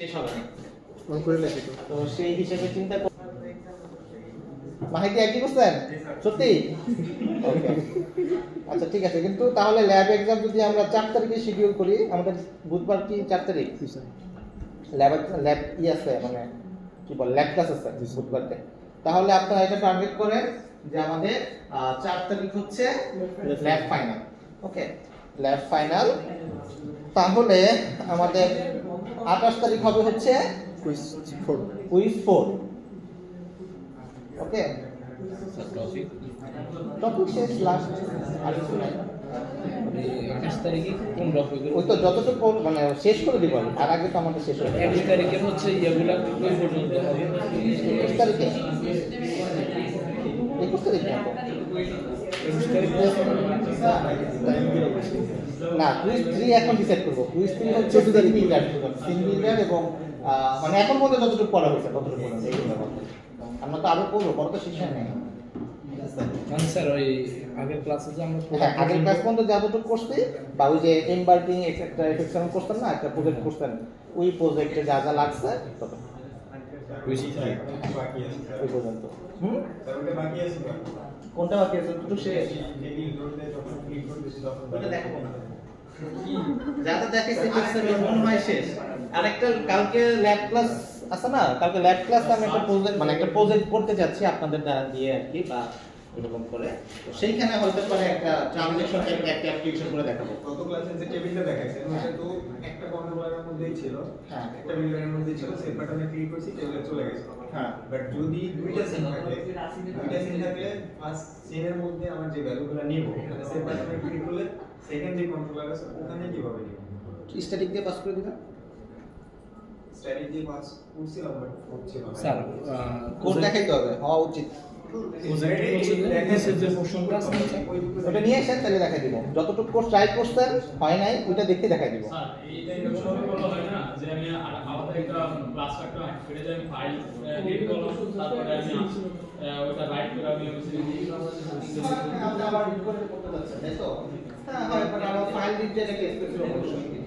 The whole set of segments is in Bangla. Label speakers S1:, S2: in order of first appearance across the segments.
S1: শেষ হবে না
S2: অন করে লেখি
S1: তো সেই হিসেবে চিন্তা মাহিতি একই করছেন সত্যি ওকে আচ্ছা ঠিক আছে কিন্তু তাহলে ল্যাব এক্সাম যদি আমরা 4 তারিখে শিডিউল করি আমাদের বুধবার কি 4 তারিখ ল্যাব আছে মানে কি বল ল্যাব ক্লাস আছে বুধবারতে তাহলে আপনারা এটা টার্গেট করেন যে আমাদের 4 তারিখ হচ্ছে lab final okay lab final তাহলে আমাদের 28 তারিখ হবে হচ্ছে কুইজ 4 ওকে টপিক শেষ লাস্ট আর কিছু নাই
S3: 28 তারিখে কোন টপিক
S1: ওই তো যতটুকু মানে শেষ করে দিব আর আগে তো আমাদের শেষ হবে
S3: 21 তারিখে হচ্ছে ইয়েগুলা কই পর্যন্ত হবে
S1: 21 তারিখে 21 তারিখ না কুইজ 3 এখন ডিসাইড করব কুইজ 3 হচ্ছে সিঙ্গেল এবং মানে এখন পর্যন্ত যতটুকু পড়া হয়েছে ততটুকু পড়া এইগুলো আমরা তো আরো পড়বো পড়া তো শেষ হয় নাই
S3: স্যার ওই আগের ক্লাসে যে আমরা
S1: আগের ক্লাস পর্যন্ত যতটুকু করছি বা ওই যে এমবার্টিং একটা এফেকশন করতেন না একটা প্রজেক্ট করতেন ওই প্রজেক্টে যা যা লাগছে তত
S3: কুইজ 3
S4: বাকি আছে
S1: ওই পর্যন্ত
S4: স্যার ওটা বাকি আছে
S1: কোনটা বাকি আছে দুটো শেষ
S4: এই লোডে যখন ক্লিক করতেছি তখন
S1: ওটা দেখো না যাতে দেখেছি পিক্সেলের মন হয় শেষ আরেকটা কালকে ল্যাব ক্লাস আছে না কালকে ল্যাব ক্লাস আমি একটা প্রজেক্ট মানে একটা প্রজেক্ট করতে যাচ্ছি আপনাদের দ্বারা দিয়ে আর কি বা এরকম করে তো সেইখানে হয়তো পারে একটা ট্রানজাকশন টাইপের একটা অ্যাপ্লিকেশন করে দেখাবো
S4: গত ক্লাসে যে টেবিলটা দেখাইছেন ওটা তো একটা কন্ট্রোলারের মধ্যেই ছিল
S1: হ্যাঁ
S4: একটা বিলিয়নের মধ্যেই ছিল সেই বাটনে ক্লিক করছি টেবিলে চলে গেছে
S1: হ্যাঁ
S4: বাট যদি দুইটা সিন থাকে ফার্স্ট সিনের মধ্যে আমার যে ভ্যালুগুলো নিব সেই বাটনে ক্লিক করলে সেকেন্ড যে কন্ট্রোলার আছে ওখানে কিভাবে নিব
S1: স্ট্যাটিক দিয়ে পাস করে দিবা
S4: স্ট্র্যাটেজি পাস করছিলাম বাট হচ্ছিল না
S3: স্যার
S1: কোড দেখাইতে হবে হওয়া উচিত
S3: যে পোরশনটা আছে
S1: ওটা নিয়ে এসেন তাহলে দেখাই দিব যতটুকু কোর্স ট্রাই করছেন হয় নাই ওইটা দেখে দেখাই দিব
S5: স্যার এইটা একটু ছোট বলা হয় না যে আমি আলাদা একটা ক্লাস একটা ফেলে যাই ফাইল রিড করলাম তারপরে আমি ওটা রাইট করে আমি
S1: আমরা আবার রিড করে করতে যাচ্ছেন তাই তো হ্যাঁ হয় বাট আমরা ফাইল রিড যেটাকে স্পেসিফিক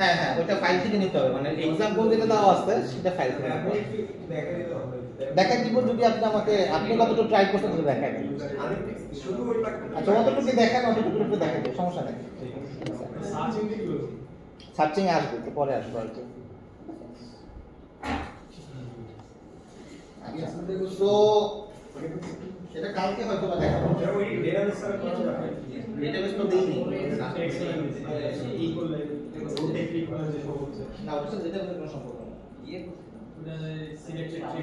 S1: হ্যাঁ হ্যাঁ ওটা ফাইল থেকে নিতে হবে মানে এক্সাম্পল যেটা দেওয়া আছে সেটা ফাইল থেকে নিতে হবে
S4: দেখা দিতে হবে
S1: দেখাই দিব যদি আপনি আমাকে আপনি কতটুকু ট্রাই করছেন সেটা দেখাই দিন
S4: শুধু ওই পার্টটা
S1: আচ্ছা অতটুকু দেখেন অতটুকু একটু দেখাই দিন সমস্যা নেই
S5: সার্চিং দিয়ে কি
S1: সার্চিং এ আসবে তো পরে আসবে আর কি তো এটা কালকে হয়তো বা দেখাবো
S4: ওই ডেটাবেস এর কথা
S1: ডেটাবেস তো দেইনি
S4: ই করলে রোটে ক্লিক করলে যে সব হচ্ছে
S1: না ওটা ডেটাবেসের কোনো সম্পর্ক নেই
S5: সিলেক্টেড ট্রি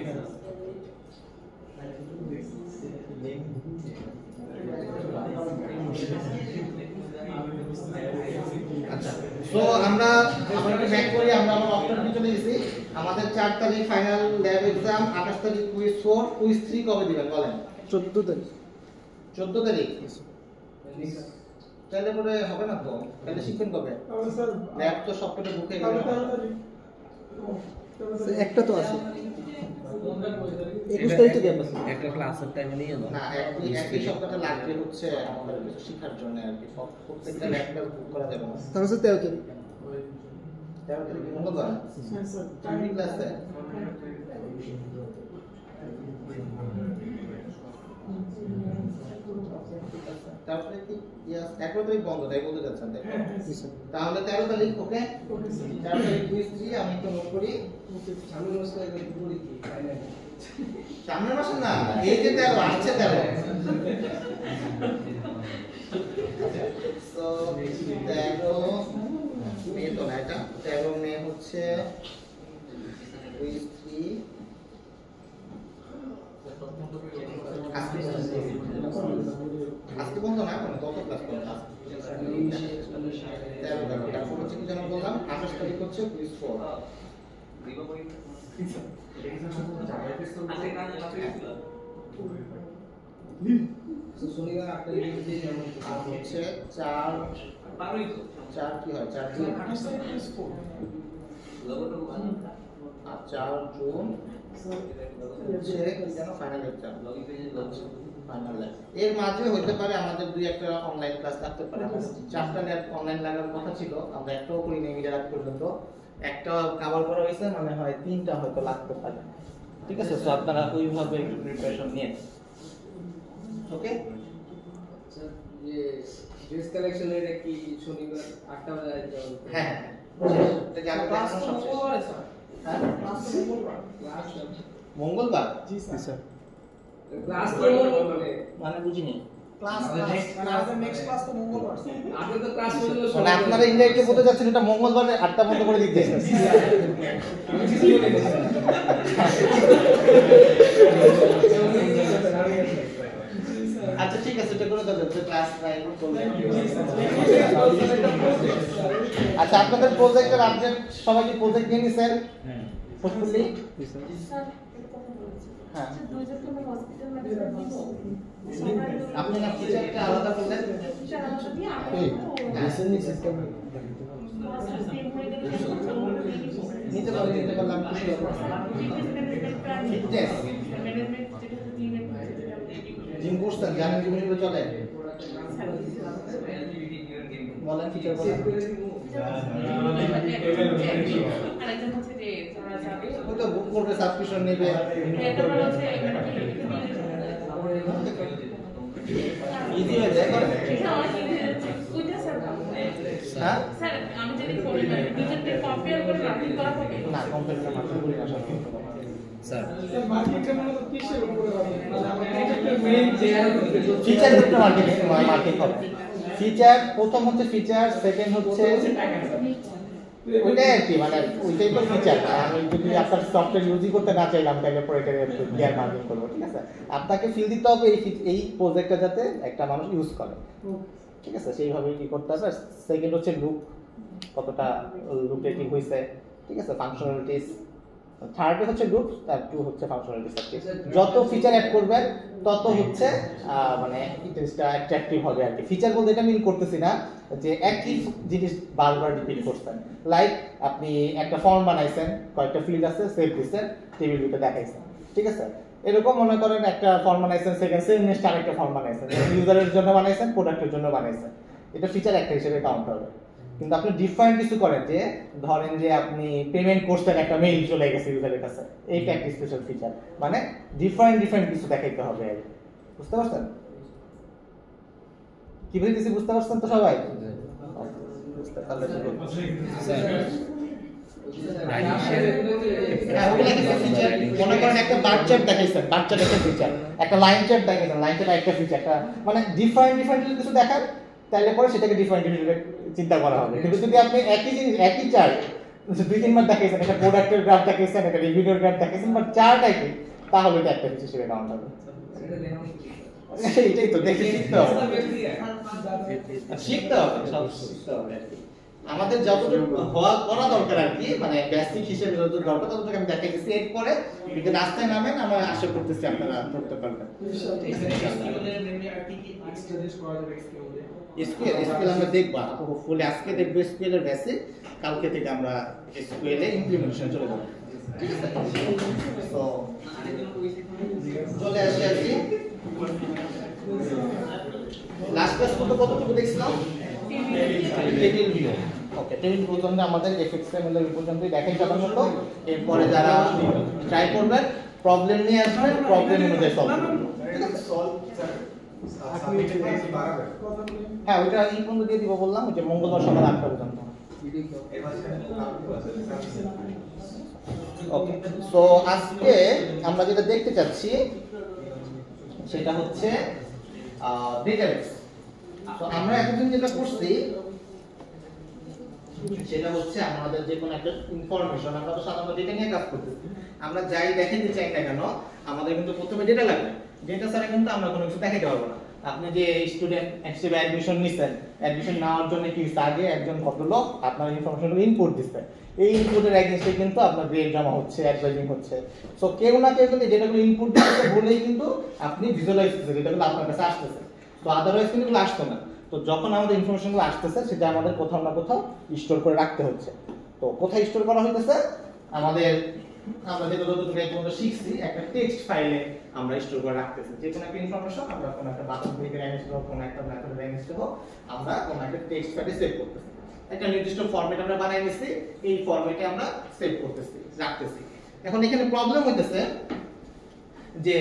S1: আচ্ছা সো আমরা ব্যাক করি আমরা আমার অপশন চলে গেছি আমাদের 4 তারিখ ফাইনাল ল্যাব এক্সাম 28 তারিখ কুইজ 4 কুইজ 3 কবে দিবেন বলেন
S2: 14 তারিখ
S1: 14 তারিখ তাহলে পরে হবে না তো তাহলে শিখবেন কবে
S2: স্যার
S1: ল্যাব তো সবকটা বুকে গেলে
S2: একটা তো আছে 21 তারিখ তো গ্যাপ আছে
S3: একটা ক্লাসের টাইমে নিয়ে দাও
S1: না একই সপ্তাহটা লাগবে হচ্ছে আমাদের কিছু শেখার জন্য আর কি প্রত্যেকটা ল্যাব ক্লাস বুক করা যাবে না
S2: তাহলে 13 তারিখ
S1: 13 তারিখ মঙ্গলবার ট্রেনিং ক্লাসে তারপরে কি ইয়াস 11 তারিখ বন্ধ তাই বলতে যাচ্ছেন তাই তাহলে 13 তারিখ ওকে 13 তারিখ কুইজ 3 আমি একটু নোট করি সামনের মাসে না এই যে 13 আসছে 13 সো 13 মে তো না এটা 13 মে হচ্ছে কুইজ 3 আজকে বন্ধ না কোনো কত ক্লাস করতে 13 তারপর হচ্ছে কি যেন বললাম 28 তারিখ হচ্ছে কুইজ 4 শনিবার 8 তারিখ হচ্ছে 4 কি হয় 4 জুন আর 4 জুন হচ্ছে কি যেন ফাইনাল এক্সাম ফাইনাল ল্যাব এর মাঝে হতে পারে আমাদের দুই একটা অনলাইন ক্লাস থাকতে পারে। আমাদের 4টা ল্যাব অনলাইন লাগার কথা ছিল, আমরা একটাও করি নাই মিডিয়া রাখ পর্যন্ত, একটা কভার করা হয়েছে, মানে হয় 3টা হয়তো লাগতে পারে। ঠিক আছে, তো আপনারা ওইভাবে একটু প্রিপারেশন নিন। ওকে,
S6: যে ড্রেস কালেকশনের কি শনিবার 8টা বাজে আসবে?
S1: হ্যাঁ এটা জানা ক্লাস সব শেষ। হ্যাঁ
S6: ক্লাস
S1: মঙ্গলবার
S2: জি স্যার।
S6: ক্লাস তো
S1: মানে বুঝিনি।
S6: আপনি তো ক্লাস করলে
S1: মানে আপনারা ইনডাইরেক্টলি বলতে যাচ্ছেন এটা মঙ্গলবারে 8টা বন্ধ করে দিতে। আচ্ছা ঠিক আছে, এটা করে দাও ক্লাস 9 চলবে। আচ্ছা আপনাদের প্রজেক্টের আপডেট সবাই কি প্রজেক্ট নিয়ে নিছেন?
S3: হ্যাঁ
S1: ফুললি
S2: জি স্যার।
S1: হ্যাঁ আপনি না ফিচারটা আলাদা করলেন।
S2: এই লিসেনিং সিস্টেম
S1: নিতে পারলাম ফিটনেস জিম করছেন, জানেন কি মিনিটে চলে বলেন ফিচার বলেন। ওই তো বুক করবে, সাবস্ক্রিপশন নেবে, ইজি হয়ে যায় করে। হ্যাঁ
S7: স্যার আমি যদি করি না দুজনকে কম্পেয়ার করে রাখি করা হবে
S1: না কম্পিউটার মার্কেট করি না সাধারণত।
S3: স্যার
S1: ফিচার ভিত্তিক মার্কেটিং হবে। ফিচার প্রথম হচ্ছে ফিচার, সেকেন্ড হচ্ছে ওইটাই আর কি, মানে ওইটাই তো ফিচার। আমি যদি আপনার সফটওয়্যার ইউজই করতে না চাইলাম তাহলে পরে এটা ক্লিয়ার মার্কেটিং করবো। ঠিক আছে, আপনাকে ফিল দিতে হবে এই প্রজেক্টটা যাতে একটা মানুষ ইউজ করে। ঠিক আছে, সেইভাবে কি করতে হবে। সেকেন্ড হচ্ছে লুক, কতটা লুক রেটিং হয়েছে। ঠিক আছে, ফাংশনালিটিস। থার্ড হচ্ছে লুক, আর 2 হচ্ছে ফাংশনালিটিস। যত ফিচার অ্যাড করবেন তত হচ্ছে মানে ইন্টারেস্টটা অ্যাট্রাকটিভ হবে আর কি। ফিচার বলতে এটা মিন করতেছি না যে একই জিনিস বারবার রিপিট করছেন। লাইক আপনি একটা ফর্ম বানাইছেন, কয়েকটা ফিল্ড আছে, সেভ দিচ্ছেন, টেবিল ভিউতে দেখাইছেন। ঠিক আছে, এরকম মনে করেন একটা ফর্ম বানাইছেন, সেকেন্ড নেক্সট আরেকটা ফর্ম বানাইছেন, ইউজারের জন্য বানাইছেন, প্রোডাক্টের জন্য বানাইছেন, এটা ফিচার একটা হিসেবে কাউন্ট হবে। কিন্তু আপনি ডিফারেন্ট কিছু করেন, যে ধরেন যে আপনি পেমেন্ট করছেন, একটা মেইল চলে গেছে ইউজারের কাছে, এইটা একটা স্পেশাল ফিচার। মানে ডিফারেন্ট কিছু দেখাইতে হবে। বুঝতে পারছেন কি বলতেছি? বুঝতে পারছেন তো সবাই? বুঝতে পারলে তো good। হ্যাঁ, ওগুলা কিছু ফিচার। মনে করেন একটা বার চার্ট দেখাইছেন, বার চার্ট একটা ফিচার, একটা লাইন চার্ট দেখাইছেন, লাইন চার্ট একটা ফিচার। মানে ডিফারেন্ট কিছু দেখান, তাহলে পরে সেটাকে ডিফারেন্ট চিন্তা করা হবে। কিন্তু যদি আপনি একই জিনিস, একই চার্ট 2-3 বার দেখাইছেন, একটা প্রোডাক্টের গ্রাফ দেখাইছেন, একটা রিভিউর গ্রাফ দেখাইছেন, বাট চার্ট একই, তাহলে এটা একটা ফিচার হিসেবে কাউন্ট হবে। এটাই তো দেখে শিখতে হবে, শিখতে হবে, সব শিখতে হবে আর কি। আমাদের যতটুকু করা দরকার আর কি, মানে বেসিক হিসেবে যতটুকু দরকার ততটুকু আমি দেখাইতেছি। এরপরে যদি রাস্তায় নামেন, আমরা আশা করতেছি আপনারা ধরতে পারবেন। এসকিউএল আমরা দেখবো, হোপফুলি আজকে দেখবো এসকিউএল এর বেসিক, কালকে থেকে আমরা এসকিউএল এর ইমপ্লিমেন্টেশন চলে যাব। ঠিক আছে, তো চলে আসি আর কি। লাস্ট ক্লাস কতটুকু দেখছিলাম? Table view. ওকে, টেবিল পর্যন্ত আমাদের এফএক্সএমএল এর পর্যন্ত দেখাই যাবার মতো। এরপরে যারা ট্রাই করবেন, প্রবলেম নিয়ে আসবেন, প্রবলেম অনুযায়ী সলভ করবেন। ঠিক আছে, হ্যাঁ ওইটা এই পর্যন্ত দিয়ে দিব বললাম, যে মঙ্গলবার সকাল 8টা পর্যন্ত। ওকে, সো আজকে আমরা যেটা দেখতে চাচ্ছি সেটা হচ্ছে ডেটাবেস। তো আমরা এতদিন যেটা করছি সেটা হচ্ছে আমাদের যে কোনো একটা ইনফরমেশন, আমরা তো সাধারণত ডেটা নিয়ে কাজ করতেছি, আমরা যাই দেখাতে চাই না কেন আমাদের কিন্তু প্রথমে ডেটা লাগবে। ডেটা ছাড়া কিন্তু আমরা কোনো কিছু দেখাতে পারবো না। আপনি যে স্টুডেন্ট হিসেবে অ্যাডমিশন নিছেন, অ্যাডমিশন নেওয়ার জন্য কি আগে একজন ভদ্রলোক আপনার ইনফরমেশনগুলো ইনপুট দিচ্ছে, এই ইনপুটের এগেইনস্টে কিন্তু আপনার গ্রেড জমা হচ্ছে, অ্যাডভাইজিং হচ্ছে। সো কেউ না কেউ কিন্তু ডেটাগুলো ইনপুট দিচ্ছে বলেই কিন্তু আপনি ভিজুয়ালাইজ করতেছেন, ডেটাগুলো আপনার কাছে আসতেছে। তো আদারওয়াইজ কিন্তু এগুলো আসতো না। তো যখন আমাদের ইনফরমেশনগুলো আসতেছে, সেটা আমাদের কোথাও না কোথাও স্টোর করে রাখতে হচ্ছে। তো কোথায় স্টোর করা হইতেছে? আমাদের আমরা যেটা যতটুকু এই পর্যন্ত শিখছি একটা টেক্সট ফাইলে আমরা স্টোর করে রাখতেছি, যে কোনো একটা ইনফরমেশন আমরা কোনো একটা বাটন ক্লিকের অ্যাগেইনস্ট হোক, কোনো একটা মেথডের অ্যাগেইনস্ট হোক, আমরা কোনো একটা টেক্সট ফাইলে সেভ করতেছি। একটা নির্দিষ্ট ফরম্যাট আমরা বানাই নিছি, এই ফরম্যাটে আমরা সেভ করতেছি, রাখতেছি। এখন এখানে প্রবলেম হইতেছে যে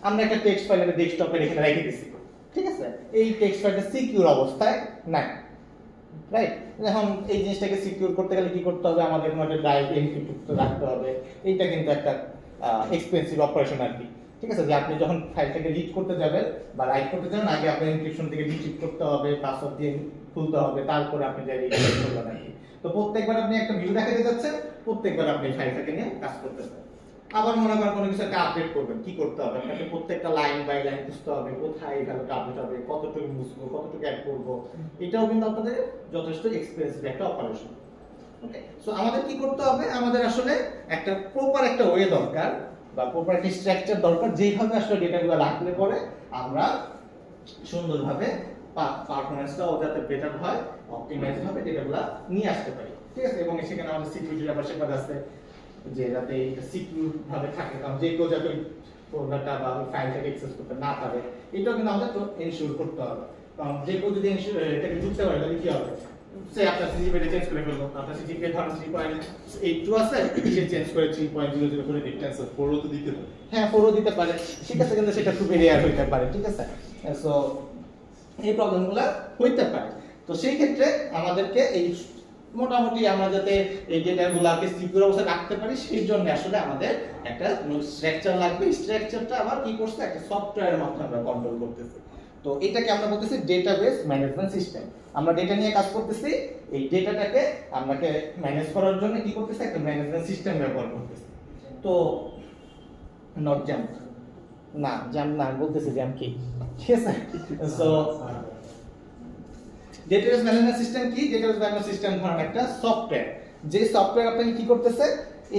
S1: আমরা একটা টেক্সট ফাইল ডেস্কটপে এখানে রেখে দিছি, ঠিক আছে? এই টেক্সট ফাইলটা সিকিউর অবস্থায় নাই, রাইট? এখন এই জিনিসটাকে সিকিউর করতে গেলে কি করতে হবে? আমাদের মধ্যে ড্রাইভ এনক্রিপ্ট রাখতে হবে। এইটা কিন্তু একটা এক্সপেন্সিভ অপারেশন আর কি, ঠিক আছে? যে আপনি যখন ফাইলটাকে রিড করতে যাবেন বা রাইট করতে যাবেন, আগে আপনার এনক্রিপশন থেকে ডিক্রিপ্ট করতে হবে, পাসওয়ার্ড দিয়ে খুলতে হবে, তারপরে আপনি যাই রিড করবেন আর কি। তো প্রত্যেকবার আপনি একটা ভিডিও দেখাতে যাচ্ছেন, প্রত্যেকবার আপনি ফাইলটাকে নিয়ে কাজ করতেছেন। আবার মনে করেন কোনো কিছু একটা আপডেট করবেন, কি করতে হবে? আপনাকে প্রত্যেকটা লাইন বাই লাইন বুঝতে হবে, কোথায় ভ্যালুটা আপডেট হবে, কতটুকু বুঝবো, কতটুকু অ্যাড করবো। এটাও কিন্তু আপনাদের যথেষ্ট এক্সপেন্সিভ একটা অপারেশন। ওকে, সো আমাদের কি করতে হবে? আমাদের আসলে একটা প্রপার একটা ওয়ে দরকার বা প্রপার একটা স্ট্রাকচার দরকার, যেইভাবে আসলে ডেটাগুলো রাখলে পরে আমরা সুন্দরভাবে পারফরম্যান্সটাও যাতে বেটার হয়, অপটিমাইজ হবে, ডেটাগুলো নিয়ে আসতে পারি, ঠিক আছে? এবং সেখানে আমাদের সিকিউরিটির আবশ্যকতা আছে, যে যাতে এটা সিকিউর ভাবে থাকে, কারণ যে কেউ যাতে প্রোডাক্টটা বা ফাইলটাকে অ্যাক্সেস করতে না পারে, এটাও কিন্তু আমাদের তো এনশিওর করতে হবে। কারণ যে কেউ যদি এটাকে ঢুকতে পারে তাহলে কি হবে? সে আপনার সিজিপিটা চেঞ্জ করে ফেললো, আপনার সিজিপি ধরেন 3.82 আছে, সে চেঞ্জ করে 3.00 করে দিতে আছে, 4ও তো দিতে পারে। হ্যাঁ, 4ও দিতে পারে, ঠিক আছে, কিন্তু সেটা খুব রেয়ার হইতে পারে, ঠিক আছে? সো এই প্রবলেমগুলো হইতে পারে। তো সেই ক্ষেত্রে আমাদেরকে এই মোটামুটি আমরা যাতে এই ডেটাগুলোকে সিকিউর অবস্থায় রাখতে পারি, সেই জন্য আসলে আমাদের একটা স্ট্রাকচার লাগবে। স্ট্রাকচারটা আবার কি করছে? একটা সফটওয়্যারের মাধ্যমে আমরা কন্ট্রোল করতেছি। তো এটাকে আমরা বলতেছি ডেটাবেস ম্যানেজমেন্ট সিস্টেম। আমরা ডেটা নিয়ে কাজ করতেছি, এই ডেটাটাকে আমরাকে ম্যানেজ করার জন্য কি করতেছি? একটা ম্যানেজমেন্ট সিস্টেম ব্যবহার করতেছি। তো নট জ্যাম না, জ্যাম না, বলতেছি জ্যাম কি, ঠিক আছে? সো ডেটাবেস ম্যানেজমেন্ট সিস্টেম কি? ডেটাবেস ম্যানেজমেন্ট সিস্টেম ধরেন একটা সফটওয়্যার, যে সফটওয়্যার আপনাকে কি করতেছে?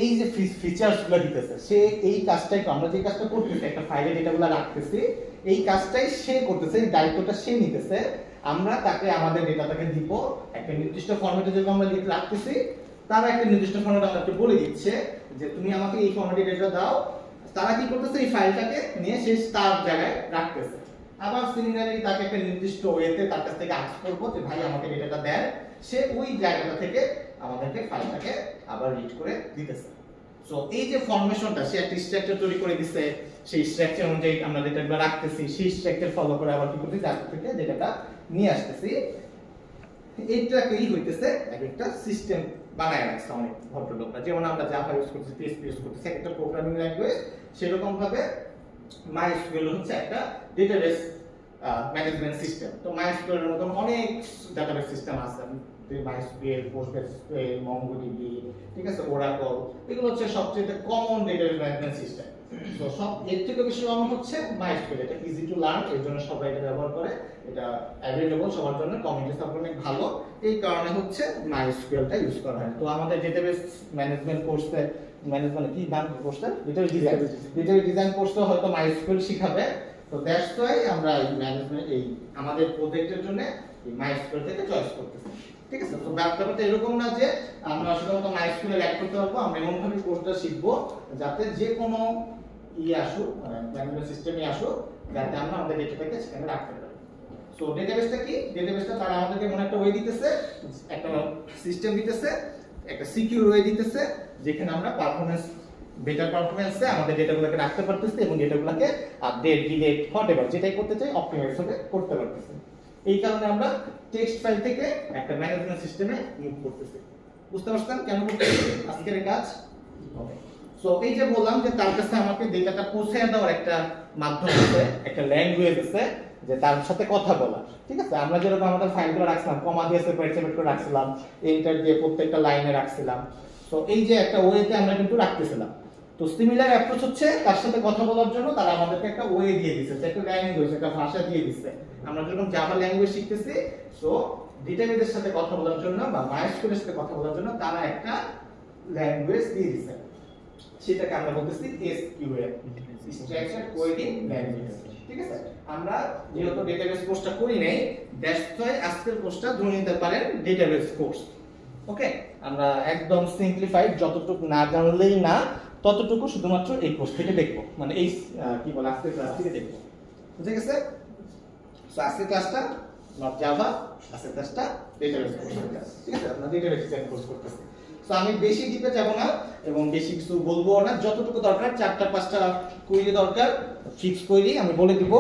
S1: এই যে ফিচারসগুলো দিতেছে, সে এই কাজটাই, আমরা যে কাজটা করতেছি, একটা ফাইলে ডেটাগুলো রাখতেছি, এই কাজটাই সে করতেছে, এই দায়িত্বটা সে নিতেছে। আমরা তাকে আমাদের ডেটাটাকে দিব একটা নির্দিষ্ট ফরম্যাটে, যেগুলো আমরা রাখতেছি, তারা একটা নির্দিষ্ট ফরম্যাটে আমাকে বলে দিচ্ছে যে তুমি আমাকে এই ফরম্যাটে ডেটা দাও। তারা কি করতেছে? এই ফাইলটাকে নিয়ে সে তার জায়গায় রাখতেছে। আবার সিমিলারলি তাকে একটা নির্দিষ্ট ওয়েতে তার কাছ থেকে আস্ক করবো যে ভাই আমাকে ডেটাটা দেন, সে ওই জায়গাটা থেকে আমাদেরকে ফাইলটাকে আবার রিড করে দিতেছে। সো এই যে ফরমেশনটা, সে একটা স্ট্রাকচার তৈরি করে দিছে, সেই স্ট্রাকচার অনুযায়ী আমরা ডেটাগুলো রাখতেছি, সেই স্ট্রাকচার ফলো করে আবার কি করতেছি? তার থেকে ডেটাটা নিয়ে আসতেছি। এইটাকেই হইতেছে একটা সিস্টেম বানায় রাখছে অনেক ভদ্রলোকরা। যেমন আমরা জাভা ইউজ করতেছি, পিএইচপি ইউজ করতেছি, একটা প্রোগ্রামিং ল্যাঙ্গুয়েজ, সেরকম ভাবে MySQL হচ্ছে একটা ডেটাবেস ম্যানেজমেন্ট সিস্টেম। তো MySQL এর মতন অনেক ডেটাবেস সিস্টেম আছে, MySQL, PostgreSQL, MongoDB, ঠিক আছে, Oracle, এগুলো হচ্ছে সবচেয়ে কমন ডেটাবেস ম্যানেজমেন্ট সিস্টেম। তো সব এর থেকে বেশি কমন হচ্ছে MySQL। এটা ইজি টু লার্ন, এর জন্য সবাই এটা ব্যবহার করে, এটা অ্যাভেলেবল সবার জন্য, কমিউনিটি সাপোর্ট অনেক ভালো, এই কারণে হচ্ছে MySQLটা ইউজ করা হয়। তো আমাদের ডেটাবেস ম্যানেজমেন্ট কোর্সে, ম্যানেজমেন্ট কি নাম কোর্সটা? ডেটাবেস ডিজাইন কোর্সে হয়তো MySQL শিখাবে। তো দ্যাটস ওয়াই আমরা এই ম্যানেজমেন্ট, এই আমাদের প্রজেক্টের জন্য এই MySQL থেকে চয়েস করতেছি, ঠিক আছে? তো ব্যাপারটা এরকম না যে আমরা শুধুমাত্র MySQL অ্যাড করতে পারবো, আমরা এমন ভাবে কোর্সটা শিখবো যাতে যে কোনো আসুক, মানে ম্যানেজমেন্ট সিস্টেমে আসুক, যাতে আমরা আমাদের ডেটাটাকে সেখানে রাখতে পারি। সো ডেটাবেসটা কি? ডেটাবেসটা তারা আমাদেরকে এমন একটা ওয়ে দিতেছে, একটা সিস্টেম দিতেছে, একটা সিকিউর ওয়ে দিতেছে, যেখানে আমরা বেটার পারফরম্যান্সে আমাদের ডেটাগুলোকে রাখতে পারতেছি এবং ডেটাগুলোকে আপডেট, ডিলিট, হোয়াটএভার যেটাই করতে চাই অপটিমাইজ হবে করতে পারতেছি। এই কারণে আমরা টেক্সট ফাইল থেকে একটা ম্যানেজমেন্ট সিস্টেমে মুভ করতেছি। বুঝতে পারছেন কেন করতেছি আজকের কাজ? ওকে, সো এই যে বললাম যে তার কাছে আমাকে ডেটাটা পৌঁছে দেওয়ার একটা মাধ্যম আছে, একটা ল্যাঙ্গুয়েজ আছে, যে তার সাথে কথা বলা, ঠিক আছে? আমরা যেরকম আমাদের ফাইলগুলো রাখছিলাম, কমা দিয়ে সেপারেট করে রাখছিলাম, এন্টার দিয়ে প্রত্যেকটা লাইনে রাখছিলাম। সো এই যে একটা ওয়েতে আমরা কিন্তু রাখতেছিলাম। তো সিমিলার অ্যাপ্রোচ হচ্ছে তার সাথে কথা বলার জন্য তারা আমাদেরকে একটা ওয়ে দিয়ে দিয়েছে, একটা ল্যাঙ্গুয়েজ, একটা ভাষা দিয়ে দিচ্ছে। আমরা যখন জাভা ল্যাঙ্গুয়েজ শিখতেছি, সো ডেটাবেসের সাথে কথা বলার জন্য বা MySQL এর সাথে কথা বলার জন্য তারা একটা ল্যাঙ্গুয়েজ দিয়ে দিচ্ছে, সেটাকে আমরা বলতেছি SQL, স্ট্রাকচার কোয়েরি ল্যাঙ্গুয়েজ, ঠিক আছে? আমরা যেহেতু ডেটাবেস কোর্সটা করি নাই, দ্যাটস ওয়াই আজকের কোর্সটা ধরে নিতে পারেন ডেটাবেস কোর্স, ওকে, আমরা একদম সিম্পলিফাইড, যতটুকু না জানলেই না ততটুকু শুধুমাত্র এই কোর্স থেকে দেখবো, মানে এই কি বলে আজকের ক্লাস থেকে দেখবো। বুঝে গেছে? সো আজকের ক্লাসটা নট জাভা, আজকের ক্লাসটা ডেটাবেস কোর্স, ঠিক আছে? আমরা ডেটাবেস কোর্স করতেছি। সো আমি বেশি ডিপে যাব না এবং বেশি কিছু বলবো না, যতটুকু দরকার 4টা-5টা কোয়েরি দরকার, ফিক্স কোয়েরি আমি বলে দিব,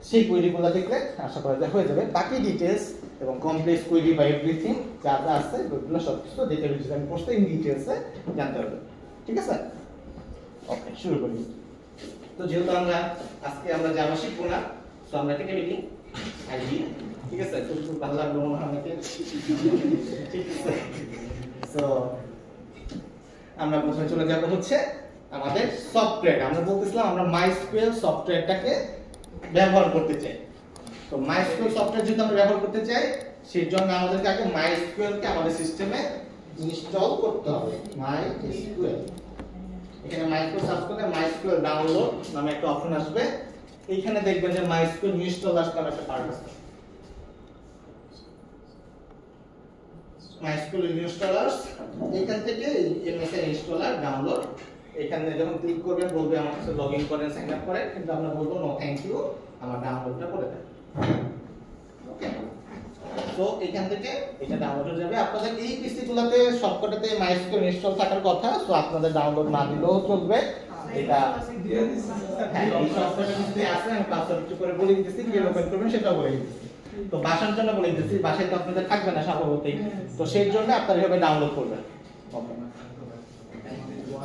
S1: সেই কোয়েরিগুলো দেখলে আশা করা যায় হয়ে যাবে। বাকি ডিটেইলস এবং কমপ্লেক্স কোয়েরি বা এভরিথিং যা যা আছে ওগুলো সব কিছু ডেটাবেস ডিজাইন কোর্সে ইন ডিটেইলসে জানতে হবে, ঠিক আছে? ওকে, শুরু করি। তো যেহেতু আজকে আমরা জাভা শিখবো না, তো আমরা কেটে দিই আইডি, ঠিক আছে? খুব ভালো লাগলো মনে হয় আমাকে, ঠিক আছে? সো আমরা প্রথমে চলে যাব হচ্ছে আমাদের সফটওয়্যার। আমরা বলতেছিলাম আমরা মাইস্কুয়েল সফটওয়্যারটাকে ব্যবহার করতে চাই। তো মাইস্কুয়েল সফটওয়্যার যদি আমরা ব্যবহার করতে চাই, সেই জন্য আমাদেরকে আগে মাইস্কুয়েলকে আমাদের সিস্টেমে ইনস্টল করতে হবে। মাইস্কুয়েল, এখানে মাইস্কুয়েল সার্চ করলে মাইস্কুয়েল ডাউনলোড নামে একটা অপশন আসবে, এইখানে দেখবেন যে মাইস্কুয়েল ইনস্টলার নামে একটা পার্ট আছে। MySQL ইনস্টলারস, এখান থেকে MSN ইনস্টলার ডাউনলোড, এখানে যখন ক্লিক করবেন বলবে আমার কাছে লগইন করেন, সাইন আপ করেন, কিন্তু আমরা বলবো নো থ্যাংক ইউ, আমার ডাউনলোডটা করে দেন। ওকে, তো এখান থেকে এটা ডাউনলোড হয়ে যাবে। আপনাদের এই পিসি গুলোতে সবকটাতে MySQL ইনস্টল থাকার কথা, সো আপনাদের ডাউনলোড না দিলেও চলবে। এটা হ্যাঁ, এই সফটওয়্যারটা যদি আছে আমি পাসওয়ার্ড একটু করে বলে দিতেছি, কিভাবে ওপেন করবেন সেটাও বলে দিতেছি। তো বাসার জন্য বলে দিতেছি, বাসায় তো আপনাদের থাকবে না স্বাভাবিকই, তো সেই জন্য আপনারা এভাবে ডাউনলোড করবেন। ওকে,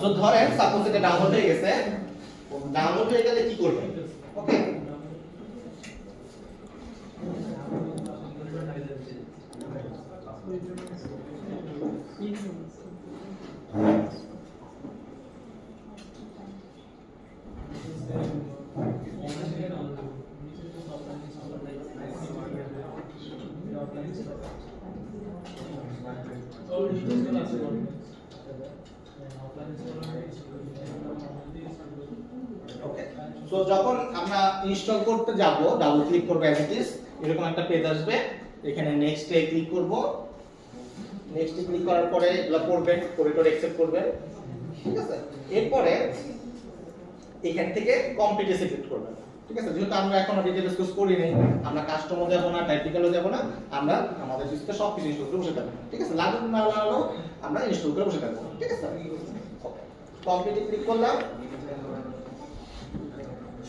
S1: তো ধরেন সাপোজ এটা ডাউনলোড হয়ে গেছে, ডাউনলোড হয়ে গেলে কি করবেন? ওকে, তো যখন আমরা ইনস্টল করতে যাব, ডাবল ক্লিক করব অ্যাজ ইট ইজ, এরকম একটা পেজ আসবে, এখানে নেক্সট এ ক্লিক করব। নেক্সট এ ক্লিক করার পরে এগুলো পড়বেন, পড়ে অ্যাকসেপ্ট করবেন, ঠিক আছে? এরপরে এখান থেকে কমপ্লিট সিলেক্ট করবেন, ঠিক আছে? যেহেতু আমরা এখনো ডিটেইলস কোর্স করি নাই, আমরা কাস্টমও যাব না, টাইপিক্যালও যাব না, আমরা আমাদের সিস্টেমে সবকিছু ইনস্টল করে বসে থাকবো, ঠিক আছে? লাগুক না লাগালো আমরা ইনস্টল করে বসে থাকবো, ঠিক আছে? ওকে, কমপ্লিট ক্লিক করলাম,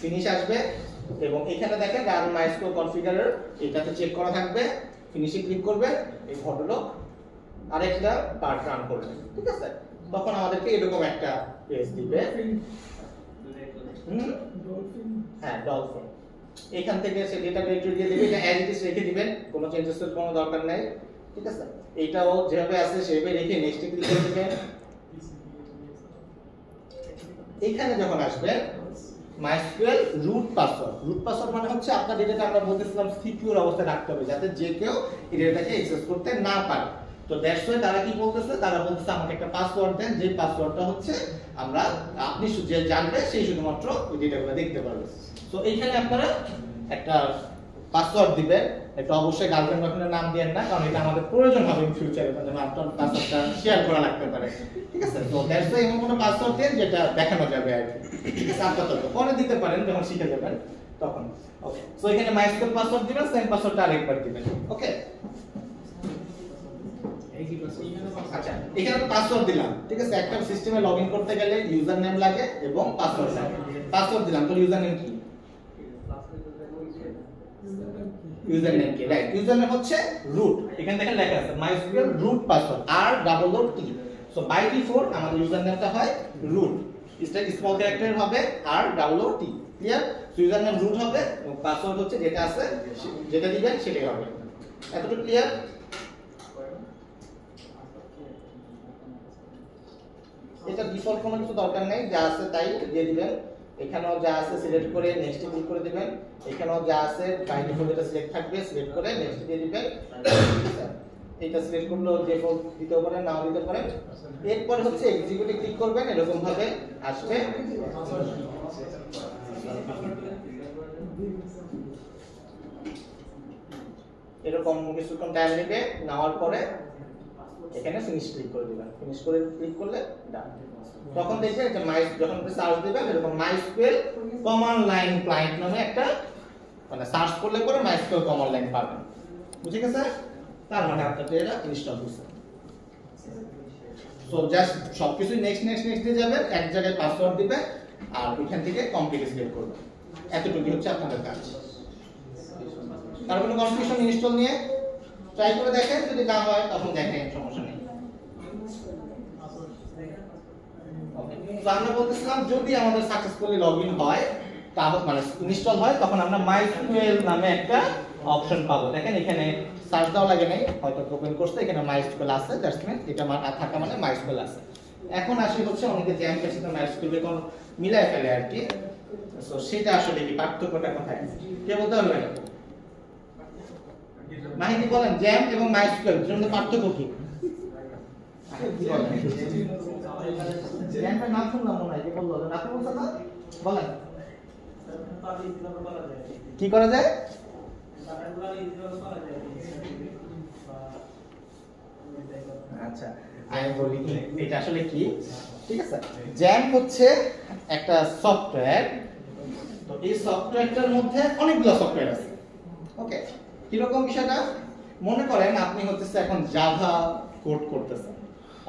S1: ফিনিশ আসবে এবং এখানে দেখেন রান মাইস্কুয়েল কনফিগারার, এটাতে চেক করা থাকবে, ফিনিশে ক্লিক করবেন, এই ফটোলগ আরেকটা পার্ট রান করবে, ঠিক আছে? তখন আমাদেরকে এরকম একটা পেজ দিবে, হ্যাঁ ডলফিন। এখান থেকে সে ডেটা ডিরেক্টরি দিয়ে দিবে, এটা অ্যাজ ইট ইজ রেখে দিবেন, কোনো চেঞ্জেসের কোনো দরকার নাই, ঠিক আছে? এইটাও যেভাবে আছে সেভাবে রেখে নেক্সট ক্লিক করে দিবেন। এখানে যখন আসবে MySQL root password, root password মানে হচ্ছে আপনার ডেটাটা আমরা বলতেছিলাম সিকিউর অবস্থায় রাখতে হবে, যাতে যে কেউ এই ডেটাটাকে অ্যাক্সেস করতে না পারে। তো দ্যাটস ওয়াই তারা কি বলতেছে, তারা বলতেছে আমাকে একটা পাসওয়ার্ড দেন, যে পাসওয়ার্ডটা হচ্ছে আমরা আপনি যে জানবে সেই শুধুমাত্র ওই ডেটাগুলো দেখতে পারবে। তো এইখানে আপনারা একটা পাসওয়ার্ড দিবেন, এটা অবশ্যই গার্লফ্রেন্ড বয়ফ্রেন্ডের নাম দিবেন না, কারণ এটা আমাদের প্রয়োজন হবে ইন ফিউচারে, মানে আপনার পাসওয়ার্ডটা শেয়ার করা লাগতে পারে, ঠিক আছে? তো দ্যাটস ওয়াই এমন কোনো পাসওয়ার্ড দেন যেটা দেখানো যাবে আর কি, ঠিক আছে? আপাতত পরে দিতে পারেন যখন শিখে যাবেন তখন। ওকে, সো এখানে MySQL পাসওয়ার্ড দিবেন, সেম পাসওয়ার্ডটা আরেকবার দিবেন। ওকে, আচ্ছা এখানে তো পাসওয়ার্ড দিলাম, ঠিক আছে? একটা সিস্টেমে লগইন করতে গেলে ইউজার নেম লাগে এবং পাসওয়ার্ড লাগে। পাসওয়ার্ড দিলাম, তো ইউজার নেম কি? ইউজার নেম কি? রাইট, ইউজার নেম হচ্ছে রুট, এখানে দেখেন লেখা আছে MySQL root password R+T। So by default আমাদের ইউজার নেমটা হয় রুট, এটা স্মল ক্যারেক্টার হবে R+T, clear? So user name root হবে এবং পাসওয়ার্ড হচ্ছে যেটা আছে যেটা দিবেন সেটাই হবে। এতটুকু ক্লিয়ার? এটা ডিফল্ট কোনো কিছু দরকার নেই, যা আছে তাই দিয়ে দিবেন। এখানেও যা আছে সিলেক্ট করে নেক্সট ক্লিক করে দিবেন, এখানেও যা আছে বাই ডিফল্ট এটা সিলেক্ট থাকবে, সিলেক্ট করে নেক্সট দিয়ে দিবেন। এটা সিলেক্ট করলে ডিফল্ট দিতে পারেন, নাও দিতে পারেন। এরপর হচ্ছে এক্সিকিউটে ক্লিক করবেন, এরকম ভাবে আসবে। এরকম কিছুক্ষণ টাইম নেবে, নেওয়ার পরে এখানে ফিনিশ ক্লিক করে দিবেন, ফিনিশ করে ক্লিক করলে ডান। তখন দেখবেন এটা যখন আপনি সার্চ দিবেন এরকম MySQL কমান্ড লাইন ক্লায়েন্ট নামে একটা মানে সার্চ করলে পরে MySQL কমান্ড লাইন পাবেন, বুঝে গেছে? তার মানে আপনার এটা ইনস্টল হয়েছে। সো জাস্ট সবকিছু নেক্সট দিয়ে যাবেন, এক জায়গায় পাসওয়ার্ড দিবেন আর ওইখান থেকে কমপ্লিট সিলেক্ট করবেন, এতটুকুই হচ্ছে আপনাদের কাজ। তার কোনো কনফিউশন ইনস্টল নিয়ে ট্রাই করে দেখেন, যদি না হয় তখন দেখেন, সমস্যা নেই। তো আমরা বলতেছিলাম যদি আমাদের সাকসেসফুলি লগইন হয় তাহলে মানে ইনস্টল হয় তখন আমরা MySQL নামে একটা অপশন পাবো। দেখেন এখানে সার্চ দেওয়া লাগে নাই, হয়তো ওপেন করতে এখানে MySQL আছে, দ্যাটস মিন এটা থাকা মানে MySQL আছে। এখন আসি হচ্ছে অনেকে জ্যামের সাথে MySQL এর কোনো মিলায় ফেলে আর কি। সো সেটা আসলে কি পার্থক্যটা কোথায় কে বলতে পারবেন? মাহিতি বলেন, জ্যাম এবং MySQL এর মধ্যে পার্থক্য কি? জ্যামের নাম শুনলাম মনে হয়, কে বললো? আপনি বলছেন না, বলেন কি করা যায়? আচ্ছা আমি বলি এটা আসলে কি, ঠিক আছে? জ্যাম হচ্ছে একটা সফটওয়্যার, তো এই সফটওয়্যারটার মধ্যে অনেকগুলো সফটওয়্যার আছে। ওকে, কিরকম বিষয়টা? মনে করেন আপনি হচ্ছে এখন জাভা কোড করতেছেন,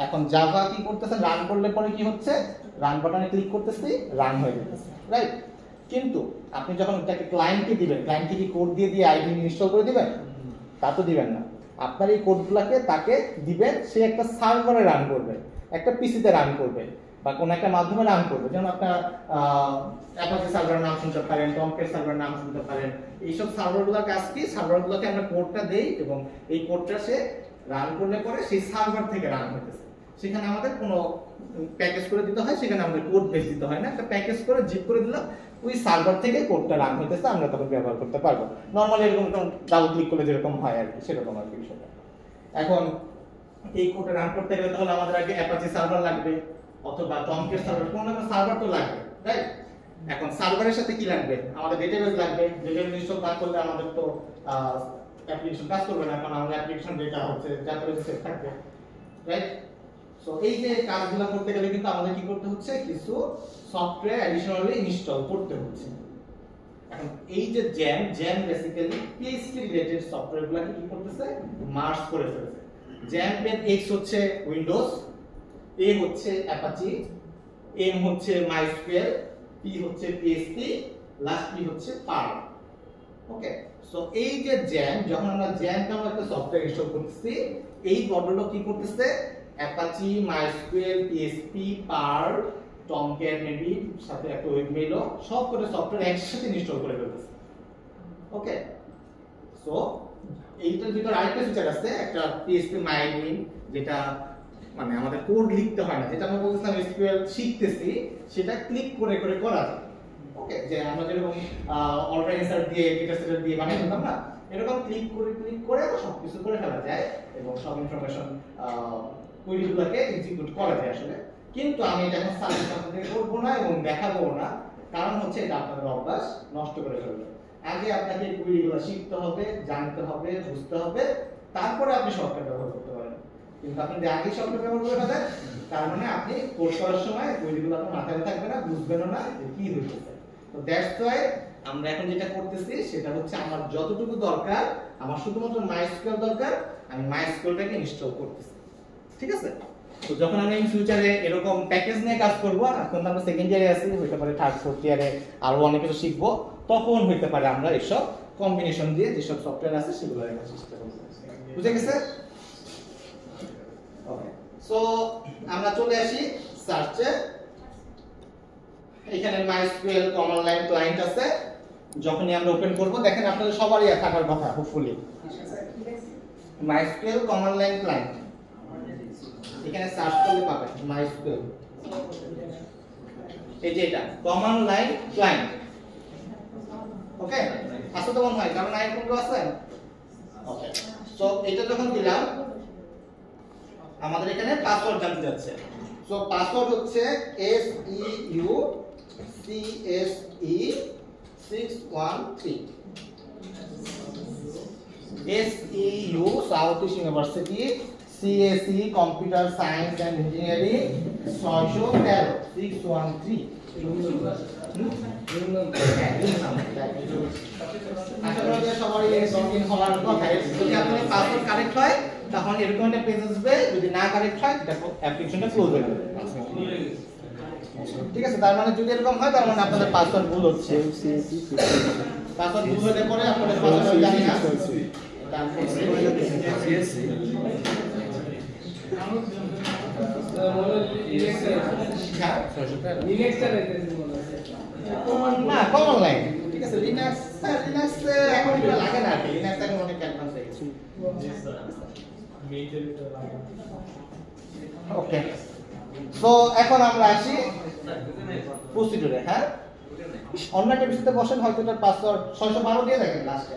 S1: এখন জাভা কি করতেছেন, রান করলে পরে কি হচ্ছে, রান বাটনে ক্লিক করতেছি, রান হয়ে যাচ্ছে, রাইট? কিন্তু আপনি যখন এটাকে ক্লায়েন্টকে দিবেন, ক্লায়েন্টকে কি কোড দিয়ে আইডি ইনস্টল করে দিবেন? তা তো দিবেন না। আপনার এই কোডগুলোকে তাকে দিবেন, সে একটা সার্ভারে রান করবে, একটা পিসিতে রান করবে বা কোনো একটা মাধ্যমে রান করবে। যেমন আপনার অ্যাপাচি সার্ভারের নাম শুনতে পারেন, টমকের সার্ভারের নাম শুনতে পারেন। এইসব সার্ভারগুলোর কাজ কি, সার্ভারগুলোকে আমরা কোডটা দেই এবং এই কোডটা সে রান করলে পরে সেই সার্ভার থেকে রান হতেছে। সেখানে আমাদের কোনো প্যাকেজ করে দিতে হয়, সেখানে আমাদের কোড বেস দিতে হয় না, একটা প্যাকেজ করে জিপ করে দিলাম, ওই সার্ভার থেকে কোডটা রান হইতেছে, আমরা তখন ব্যবহার করতে পারবো। নরমালি এরকম ডাবল ক্লিক করলে যেরকম হয় আর কি, সেরকম আর কি বিষয়টা। এখন এই কোডটা রান করতে গেলে তাহলে আমাদের আগে অ্যাপাচি সার্ভার লাগবে অথবা টমকের সার্ভার, কোনো না সার্ভার তো লাগবে, রাইট? এখন সার্ভারের সাথে কি লাগবে? আমাদের ডেটাবেস লাগবে। ডেটাবেস ইনস্টল না করলে আমাদের তো অ্যাপ্লিকেশন কাজ করবে না, কারণ আমাদের অ্যাপ্লিকেশন ডেটা হচ্ছে ডেটাবেসে সেভ থাকবে, রাইট? সো এই যে কাজগুলো করতে গেলে কিন্তু আমাদের কি করতে হচ্ছে, কিছু সফটওয়্যার অ্যাডিশনালি ইনস্টল করতে হচ্ছে। এখন এই যে জ্যাম বেসিক্যালি PHP রিলেটেড সফটওয়্যারগুলোকে কি করতেছে, মার্জ করে ফেলছে। জ্যাম এর X হচ্ছে উইন্ডোজ, A হচ্ছে অ্যাপাচি, M হচ্ছে MySQL, P হচ্ছে PHP, লাস্ট P হচ্ছে পার্ল। ওকে, সো এই যে জ্যাম, যখন আমরা জ্যাম নামে একটা সফটওয়্যার ইনস্টল করতেছি, এই মডেলটা কি করতেছে, Apache, MySQL, PHP, Perl, Tomcat maybe সাথে একটা ওয়েব মেইলও সব করে সফটওয়্যার একসাথে ইনস্টল করে ফেলতেছে। ওকে, সো এইটার ভিতর আরেকটা ফিচার আছে, একটা PHP MyAdmin, যেটা মানে আমাদের কোড লিখতে হয় না, যেটা আমরা বলতেছিলাম SQL শিখতেছি, সেটা ক্লিক করে করে করা যায়। ওকে, যে আমরা যেরকম অর্ডার ইনসার্ট দিয়ে ডেটা সেট দিয়ে বানিয়ে দিতাম না, এরকম ক্লিক করে সবকিছু করে ফেলা যায় এবং সব ইনফরমেশন কোয়েরিগুলোকে এক্সিকিউট করা যায় আসলে। কিন্তু আমি এটা এখন সার্ভিস আপনাদের করব না এবং দেখাবো না, কারণ হচ্ছে এটা আপনাদের অভ্যাস নষ্ট করে ফেলবে। আগে আপনাকে কোয়েরিগুলো শিখতে হবে, জানতে হবে, বুঝতে হবে, তারপরে আপনি সফটওয়্যার ব্যবহার করতে পারেন। কিন্তু আপনি যদি আগে সফটওয়্যার ব্যবহার করে ফেলেন, তার মানে আপনি কোড করার সময় কোয়েরিগুলো আপনার মাথায় থাকবে না, বুঝবেন না যে কি হইছে। তো দ্যাটস ওয়াই আমরা এখন যেটা করতেছি সেটা হচ্ছে আমার যতটুকু দরকার, আমার শুধুমাত্র MySQL দরকার, আমি MySQLটাকে ইনস্টল করতেছি, ঠিক আছে? তো যখন আমি ইন ফিউচারে এরকম প্যাকেজ নিয়ে কাজ করব, এখন আমরা সেকেন্ড ইয়ারে আছি, হইতে পারে থার্ড ফোর্থ ইয়ারে আরো অনেক কিছু শিখবো, তখন হইতে পারে আমরা এসব কম্বিনেশন দিয়ে যেসব সফটওয়্যার আছে সেগুলো লেখার চেষ্টা করব। বুঝে গেছে? ওকে, সো আমরা চলে আসি সার্চে। এখানে MySQL কমান্ড লাইন ক্লায়েন্ট আছে, যখনই আমরা ওপেন করব দেখেন আপনাদের সবারই থাকার কথা hopefully MySQL command line client. এখানে সার্চ করলে পাবেন MySQL, এই যে এটা কমান্ড লাইন ক্লায়েন্ট। ওকে, আসলে তো মনে হয় কারণ আইকনগুলো আছে। ওকে, সো এটা যখন দিলাম আমাদের এখানে পাসওয়ার্ড জানতে যাচ্ছে। সো পাসওয়ার্ড হচ্ছে SEUCSE613 SEU South East University CSE computer science and engineering 613 613 আশা করি যে সবারই লগইন হওয়ার কথা। যদি আপনার পাসওয়ার্ড কারেক্ট হয় তখন এরকম একটা পেজ আসবে, যদি না কারেক্ট হয় এটা অ্যাপ্লিকেশনটা ক্লোজ হয়ে যাবে। ঠিক আছে, তার মানে যদি এরকম হয় তার মানে আপনাদের পাসওয়ার্ড ভুল হচ্ছে। পাসওয়ার্ড ভুল হলে পরে আপনাদের পাসওয়ার্ড জানি না না কমন লাইন। ঠিক আছে, লিনাক্স এখন এটা লাগে না, লিনাক্স এখন অনেক অ্যাডভান্স হয়ে গেছে। ওকে, সো এখন আমরা আসি প্রসিডিউরে। হ্যাঁ, অন্য একটা বিষয়তে বসেন, হয়তো এটার পাসওয়ার্ড 612 দিয়ে দেখেন লাস্টে।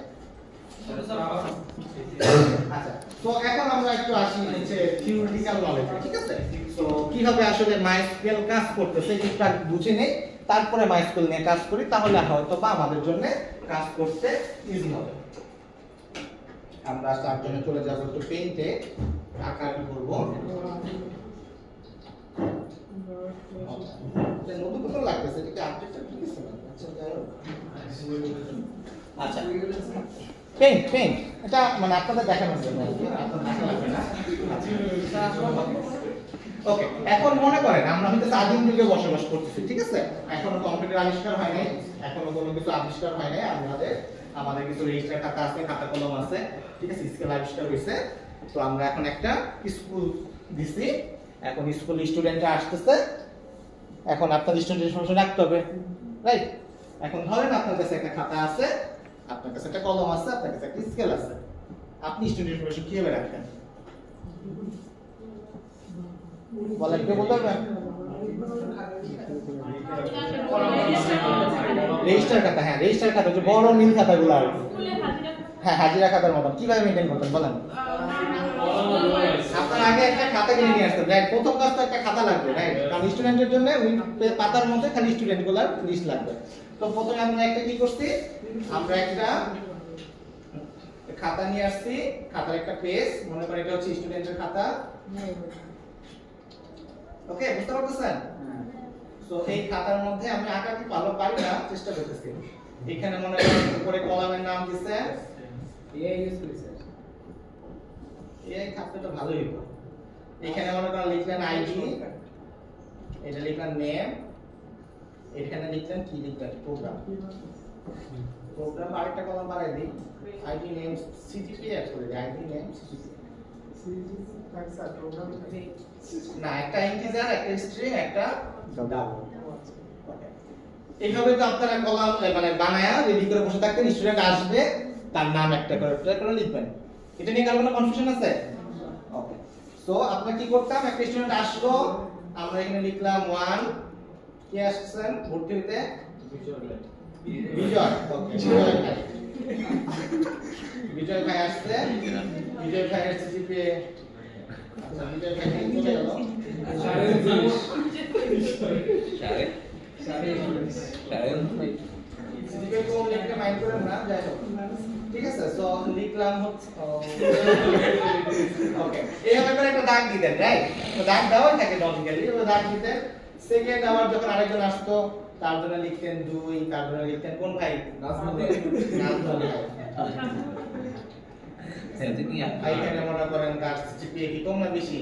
S1: আচ্ছা, তো এখন আমরা একটু আসি হচ্ছে থিওরিটিক্যাল নলেজ। ঠিক আছে, তো কিভাবে আসলে MySQL কাজ করতেছে এটা বুঝে নেই, তারপরে MySQL নিয়ে কাজ করি, তাহলে হয়তো বা আমাদের জন্য কাজ করতে ইজি হবে। আমরা তার জন্য চলে যাব একটু পেইন্টে, আকার করব। এটা নতুন কোনো লাগতেছে, এটা আপডেটটা ঠিক আছে না? আচ্ছা যাই হোক। আচ্ছা, পেইন্ট এটা মানে আপনাদের দেখানোর জন্য, আপনাদের দেখা লাগবে না। ওকে, এখন মনে করেন আমরা হয়তো আদিম যুগে বসবাস করতেছি। ঠিক আছে, এখনো কম্পিউটার আবিষ্কার হয় নাই, এখনো কোনো কিছু আবিষ্কার হয় নাই। আমাদের কিছু রেজিস্টার খাতা আছে, খাতা কলম আছে। ঠিক আছে, স্কেল আবিষ্কার হয়েছে। তো আমরা এখন একটা স্কুল দিছি, এখন স্কুল স্টুডেন্টরা আসতেছে, এখন আপনাদের স্টুডেন্ট ইনফরমেশন রাখতে হবে, রাইট? এখন ধরেন আপনার কাছে একটা খাতা আছে, আপনার কাছে একটা কলম আছে, আপনার কাছে একটা স্কেল আছে, আপনি স্টুডেন্ট ইনফরমেশন কিভাবে রাখবেন বলেন, কে বলতে পারবেন? রেজিস্টার খাতা, হ্যাঁ রেজিস্টার খাতা, যে বড় নীল খাতাগুলো আর হ্যাঁ হাজিরা খাতার মতন কিভাবে মেইনটেইন করতেন বলেন? আপনার আগে একটা খাতা কিনে নিয়ে আসতেন, রাইট? প্রথম কাজ তো একটা খাতা লাগবে, রাইট? কারণ স্টুডেন্টের জন্য ওই পাতার মধ্যে খালি স্টুডেন্টগুলোর লিস্ট লাগবে। তো প্রথমে আমরা একটা কি করছি, আমরা একটা খাতা নিয়ে আসছি, খাতার একটা পেজ, মনে করেন এটা হচ্ছে স্টুডেন্টের খাতা। ওকে, বুঝতে পারতেছেন? তো এই খাতার মধ্যে আমি আঁকা কি ভালো পারি না, চেষ্টা করতেছি। এখানে মনে করেন উপরে কলামের নাম দিছে এআই ইউজ করেছে, এআই খাতাটা ভালোই হলো। এখানে মনে করেন লিখলেন আইডি, এটা লিখলেন নেম, এখানে লিখলেন কি লিখলেন প্রোগ্রাম। আরেকটা কলাম বাড়াই দিই, আইডি নেম সিজিপি অ্যাড করে দিই, আইডি নেম সিজিপি। না, একটা ইন্টিজার, একটা স্ট্রিং, একটা ডাবল। এইভাবে তো আপনারা কলাম মানে বানায়া রেডি করে বসে থাকতেন, স্টুডেন্ট আসবে তার নাম একটা করে লিখবেন। এটা নিয়ে কারো কোনো কনফিউশন আছে? ওকে, সো আমরা কি করতাম, একটা স্টুডেন্ট আসলো, আমরা এখানে লিখলাম 1, কি আসছেন ভর্তি হতে? বিজয়। ওকে, বিজয় ভাই আসছে, বিজয় ভাইয়ের সিজিপিএ আচ্ছা বিজয় ভাই চলে গেল 4.5 সিজিপিএ কোন লিখতে মাইন্ড করেন না, যাই হোক। ঠিক আছে, সো লিখলাম হচ্ছে ওকে, এইভাবে করে একটা দাগ দিতেন, রাইট? তো দাগ দেওয়া থাকে লজিক্যালি, তো দাগ দিতেন। সেকেন্ড আবার যখন আরেকজন আসতো তার জন্য লিখতেন 2, তার জন্য লিখতেন কোন ভাই? নাজমুল ভাই। এইখানে মনে করেন তার জিপিএ কি কম না বেশি?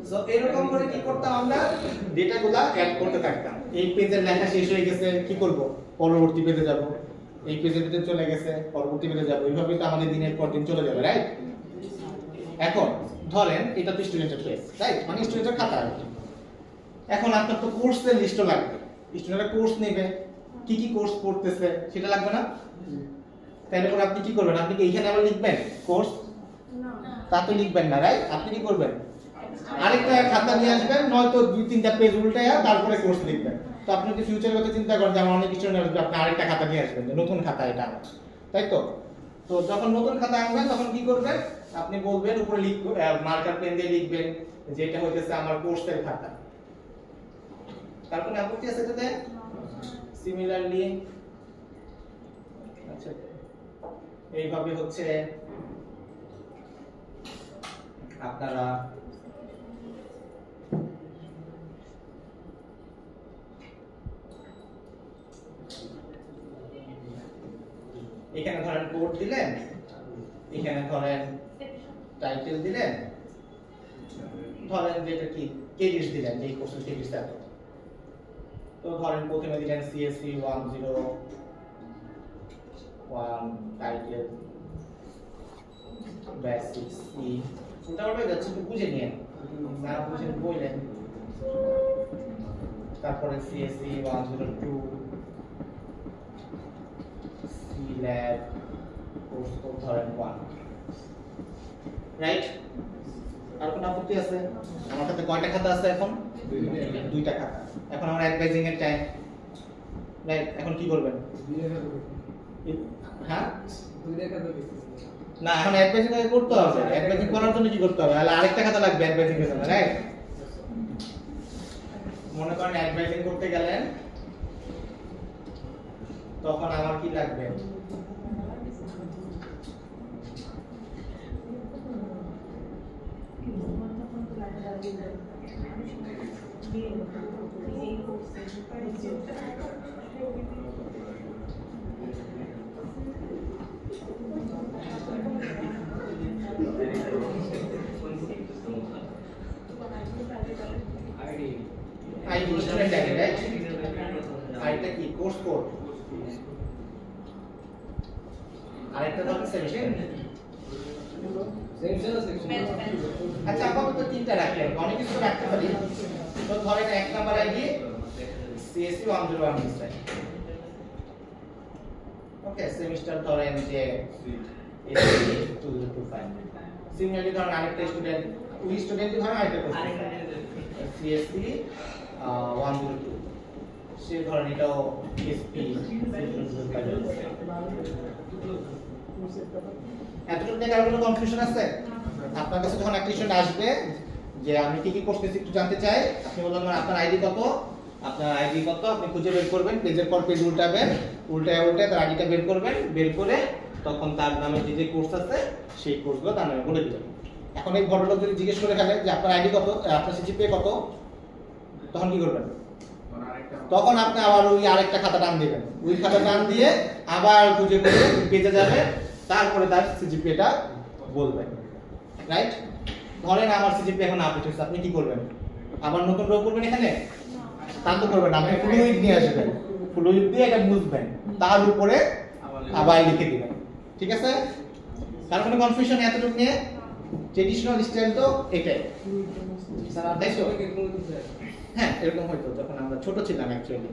S1: সো এরকম করে কি করতাম, আমরা ডেটাগুলা অ্যাড করতে থাকতাম। এই পেজের লেখা শেষ হয়ে গেছে, কি করব? পরবর্তী পেজে যাব। এই পেজের ভিতরে চলে গেছে, পরবর্তী পেজে যাব। এইভাবেই তো আমাদের দিনের পর দিন চলে যাবে, রাইট? এখন ধরেন এটা তো স্টুডেন্টের পেজ, রাইট? মানে স্টুডেন্টের খাতা। এখন আপনার তো কোর্সের লিস্টও লাগবে, স্টুডেন্টরা কোর্স নেবে, কি কি কোর্স পড়তেছে সেটা লাগবে না? তাহলে পরে আপনি কি করবেন? আপনি কি এইখানে আবার লিখবেন কোর্স? না, তা তো লিখবেন না, রাইট? আপনি কি করবেন? আরেকটা খাতা নিয়ে আসবেন, নয়তো 2-3টা পেজ উল্টায়া তারপরে কোর্স লিখবেন। তো আপনি যদি ফিউচারের কথা চিন্তা করেন যে আমার অনেক স্টুডেন্ট আসবে, আপনি আরেকটা খাতা নিয়ে আসবেন, নতুন খাতা এটা আমার, তাই তো? তো যখন নতুন খাতা আনবেন তখন কি করবেন? আপনি বলবেন উপরে লিখবেন, মার্কার পেন দিয়ে লিখবেন যে এটা হইতেছে আমার কোর্সের খাতা। তারপরে আপত্তি আছে এটাতে? সিমিলারলি আচ্ছা এইভাবে হচ্ছে আপনারা এখানে ধরেন কোড দিলেন, এখানে ধরেন টাইটেল দিলেন, ধরেন যেটা কি ক্রেডিটস দিলেন, এই কোর্সের ক্রেডিটস এত। তো ধরেন প্রথমে দিলেন CSE 101 টাইটেল বেসিক সি, মোটামুটি যাচ্ছে, একটু বুঝে নিয়ে না বুঝে বললেন। তারপরে CSE 102 C lab course code ধরেন 1, রাইট? আর কোন আপত্তি আছে? আমার কাছে কয়টা খাতা আছে এখন? দুইটা খাতা। এখন আমরা অ্যাডভাইজিং এর টাইম, রাইট? এখন কি করবেন? হ্যাঁ, না এখন অ্যাডভাইজিং আগে করতে হবে। অ্যাডভাইজিং করার জন্য কি করতে হবে? তাহলে আরেকটা খাতা লাগবে অ্যাডভাইজিং এর জন্য, রাইট? মনে করেন অ্যাডভাইজিং করতে গেলেন, তখন আমার কি লাগবে? ID, student ID, right? আইডিটা কি? Course code. আরেকটা ধরুন সেমিস্টার। আচ্ছা, আপাতত তিনটা রাখলেন, অনেক কিছু রাখতে পারি। তো ধরেন 1 নাম্বার আইডি CSE 101 মিস্টার, ওকে। সেমিস্টার ধরেন যে 2025। সিমিলারলি ধরেন আরেকটা স্টুডেন্ট, ওই স্টুডেন্ট ধরেন আরেকটা কোর্স CSE 102, সে ধরেন এটাও SP 005। এতটুকু নিয়ে কারো কোনো কনফিউশন আছে? আপনার কাছে যখন একটা স্টুডেন্ট আসবে যে আমি কি কি করতেছি একটু জানতে চাই, আপনি বলবেন আপনার আইডি কত, আপনার আইডি কত, আপনি খুঁজে বের করবেন, পেজের পর পেজ উল্টাবেন, উল্টায় তার আইডিটা বের করবেন, বের করে তখন তার নামে যে যে কোর্স আছে সেই কোর্সগুলো তার নামে বলে দিবেন। এখন এই ভদ্রলোক যদি জিজ্ঞেস করে ফেলে যে আপনার আইডি কত, আপনার CGPA কত, তখন কি করবেন? তখন আপনি আবার ওই আরেকটা খাতা টান দিবেন, ওই খাতা টান দিয়ে আবার খুঁজে খুঁজে পেজে যাবেন, তারপরে তার CGPA-টা বলবেন, রাইট? ধরেন আমার CGPA এখন আপডেট হয়েছে, আপনি কি করবেন? আবার নতুন রো করবেন এখানে? তা তো করবেন, আপনি ফ্লুইড নিয়ে আসবেন, ফ্লুইড দিয়ে এটা মুছবেন, তার উপরে আবার লিখে দিবেন, ঠিক আছে? কার কোনো কনফিউশন এতটুকু নিয়ে? ট্রেডিশনাল স্টাইল তো এটাই, তাই তো? হ্যাঁ, এরকম হয়তো যখন আমরা ছোট ছিলাম অ্যাকচুয়ালি,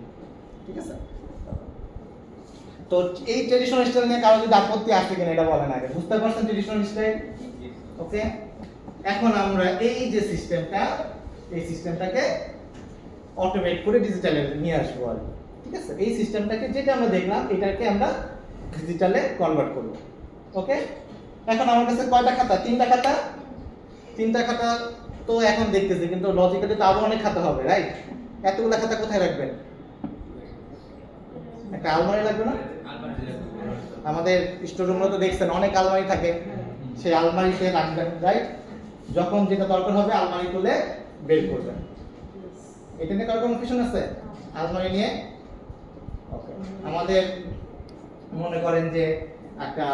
S1: ঠিক আছে? তো এই ট্রেডিশনাল স্টাইল নিয়ে কারো যদি আপত্তি আসে কিনা এটা বলেন আগে। বুঝতে পারছেন ট্রেডিশনাল স্টাইল? ওকে। এখন আমরা এই যে সিস্টেমটা, এই সিস্টেমটাকে অটোমেট করে ডিজিটালে নিয়ে আসবো আর, ঠিক আছে? এই সিস্টেমটাকে যেটা আমরা দেখলাম এটাকে আমরা ডিজিটালে কনভার্ট করব, ওকে। এখন আমার কাছে কয়টা খাতা? 3টা খাতা। 3টা খাতা তো এখন দেখতেছি, কিন্তু লজিক্যালি তো আরো অনেক খাতা হবে, রাইট? এতগুলো খাতা কোথায় রাখবেন? একটা আলমারি লাগবে না? আমাদের স্টোররুমে তো দেখছেন অনেক আলমারি থাকে, সেই আলমারিতে রাখবেন, রাইট? যখন যেটা দরকার হবে আলমারি খুলে বের করবেন। এটা নিয়ে কারো কনফিউশন আছে আলমারি নিয়ে? ওকে। আমাদের মনে করেন যে একটা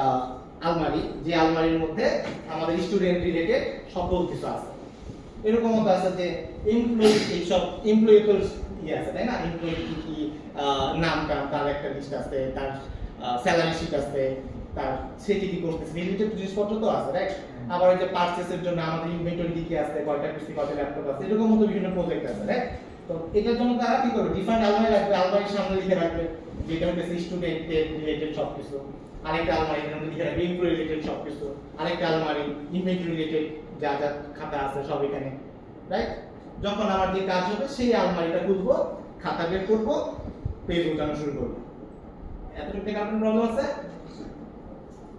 S1: আলমারি, যে আলমারির মধ্যে আমাদের স্টুডেন্ট রিলেটেড সকল কিছু আছে। এরকম মতো আছে যে এমপ্লয়ি, এইসব এমপ্লয়িদের ইয়ে আছে, তাই না? এমপ্লয়ি কি কি নামটা, তার একটা লিস্ট আছে, তার স্যালারি শিট আছে, তার সে কি কি করতেছে, রিলেটেড জিনিসপত্র তো আছে, রাইট? আবার এই যে পারচেসের জন্য আমাদের ইনভেন্টরি কি কি আছে, কয়টা পিসি, কয়টা ল্যাপটপ আছে, এরকম মতো বিভিন্ন প্রজেক্ট আছে, রাইট? তো এটার জন্য তারা কি করবে? ডিফারেন্ট আলমারি রাখবে, আলমারির সামনে লিখে রাখবে যেটা হচ্ছে স্টুডেন্টের রিলেটেড সবকিছু, আরেকটা আলমারি এর মধ্যে লিখে রাখবে এমপ্লয়ি রিলেটেড সবকিছু, আরেকটা আলমারি ইনভেন্টরি রিলেটেড যা যা খাতা আছে সব এখানে, রাইট? যখন আমার যে কাজ হবে সেই আলমারিটা খুলবো, খাতা বের করবো, পেজ উঠানো শুরু করবো। এতটুকু থেকে আপনার প্রবলেম আছে?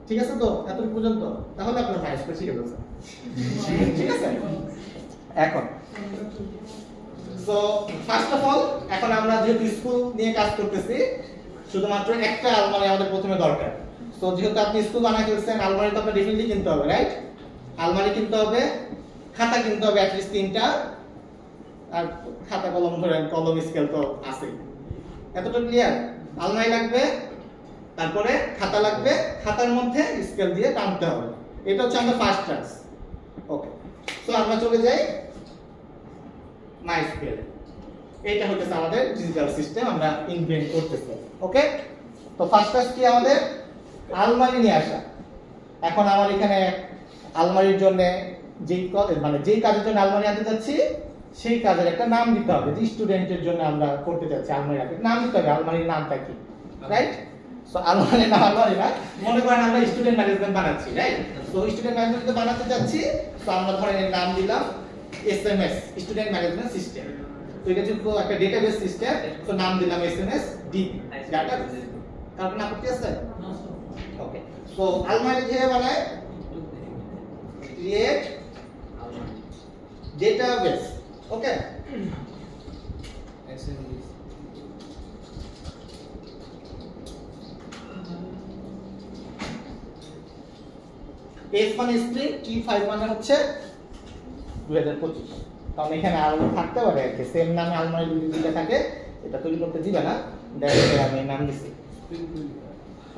S1: ঠিক আছে তো এতটুকু পর্যন্ত? তাহলে আপনার ভাইস করে শিখে ফেলছেন, ঠিক আছে? এখন সো ফার্স্ট অফ অল, এখন আমরা যেহেতু স্কুল নিয়ে কাজ করতেছি, শুধুমাত্র একটা আলমারি আমাদের প্রথমে দরকার। সো যেহেতু আপনি স্কুল বানাই ফেলছেন, আলমারি তো আপনার ডেফিনেটলি কিনতে হবে, রাইট? আলমারি কিনতে হবে, খাতা কিনতে হবে অ্যাটলিস্ট 3টা, আর খাতা কলম ধরেন, কলম স্কেল তো আছে। এতটা ক্লিয়ার? আলমারি লাগবে, তারপরে খাতা লাগবে, খাতার মধ্যে স্কেল দিয়ে টানতে হবে। এটা হচ্ছে আমাদের ফার্স্ট টাস্ক। ওকে, সো আমরা চলে যাই মাই স্কেল। এইটা হচ্ছে আমাদের ডিজিটাল সিস্টেম আমরা ইনভেন্ট করতেছি। ওকে, তো ফার্স্ট টাস্ক কি আমাদের? আলমারি নিয়ে আসা। এখন আমার এখানে আলমারির জন্য যেই কাজের জন্য আলমারি আনতে যাচ্ছি সেই কাজের একটা নাম দিতে হবে। যে স্টুডেন্টের জন্য আমরা করতে যাচ্ছি আলমারি আনতে, নাম দিতে হবে আলমারির নামটা কি, রাইট? সো আলমারির নাম আলমারি না, মনে করেন আমরা স্টুডেন্ট ম্যানেজমেন্ট বানাচ্ছি, রাইট? সো স্টুডেন্ট ম্যানেজমেন্ট বানাতে যাচ্ছি, সো আমরা ধরেন এর নাম দিলাম এসএমএস, স্টুডেন্ট ম্যানেজমেন্ট সিস্টেম। তো এটা হচ্ছে একটা ডেটাবেস সিস্টেম, সো নাম দিলাম এসএমএস ডিবি ডাটাবেস। কারণ আপত্তি আছে? ওকে, সো আলমারি কিভাবে বানায়? Create database. ওকে, S মানে স্ট্রিং, T5 মানে হচ্ছে 2025। কারণ এখানে আরো থাকতে পারে আর কি, সেম নামে আলমারি দুইটা থাকে, এটা তৈরি করতে দিবে না, ডাইরেক্ট আমি নাম দিছি।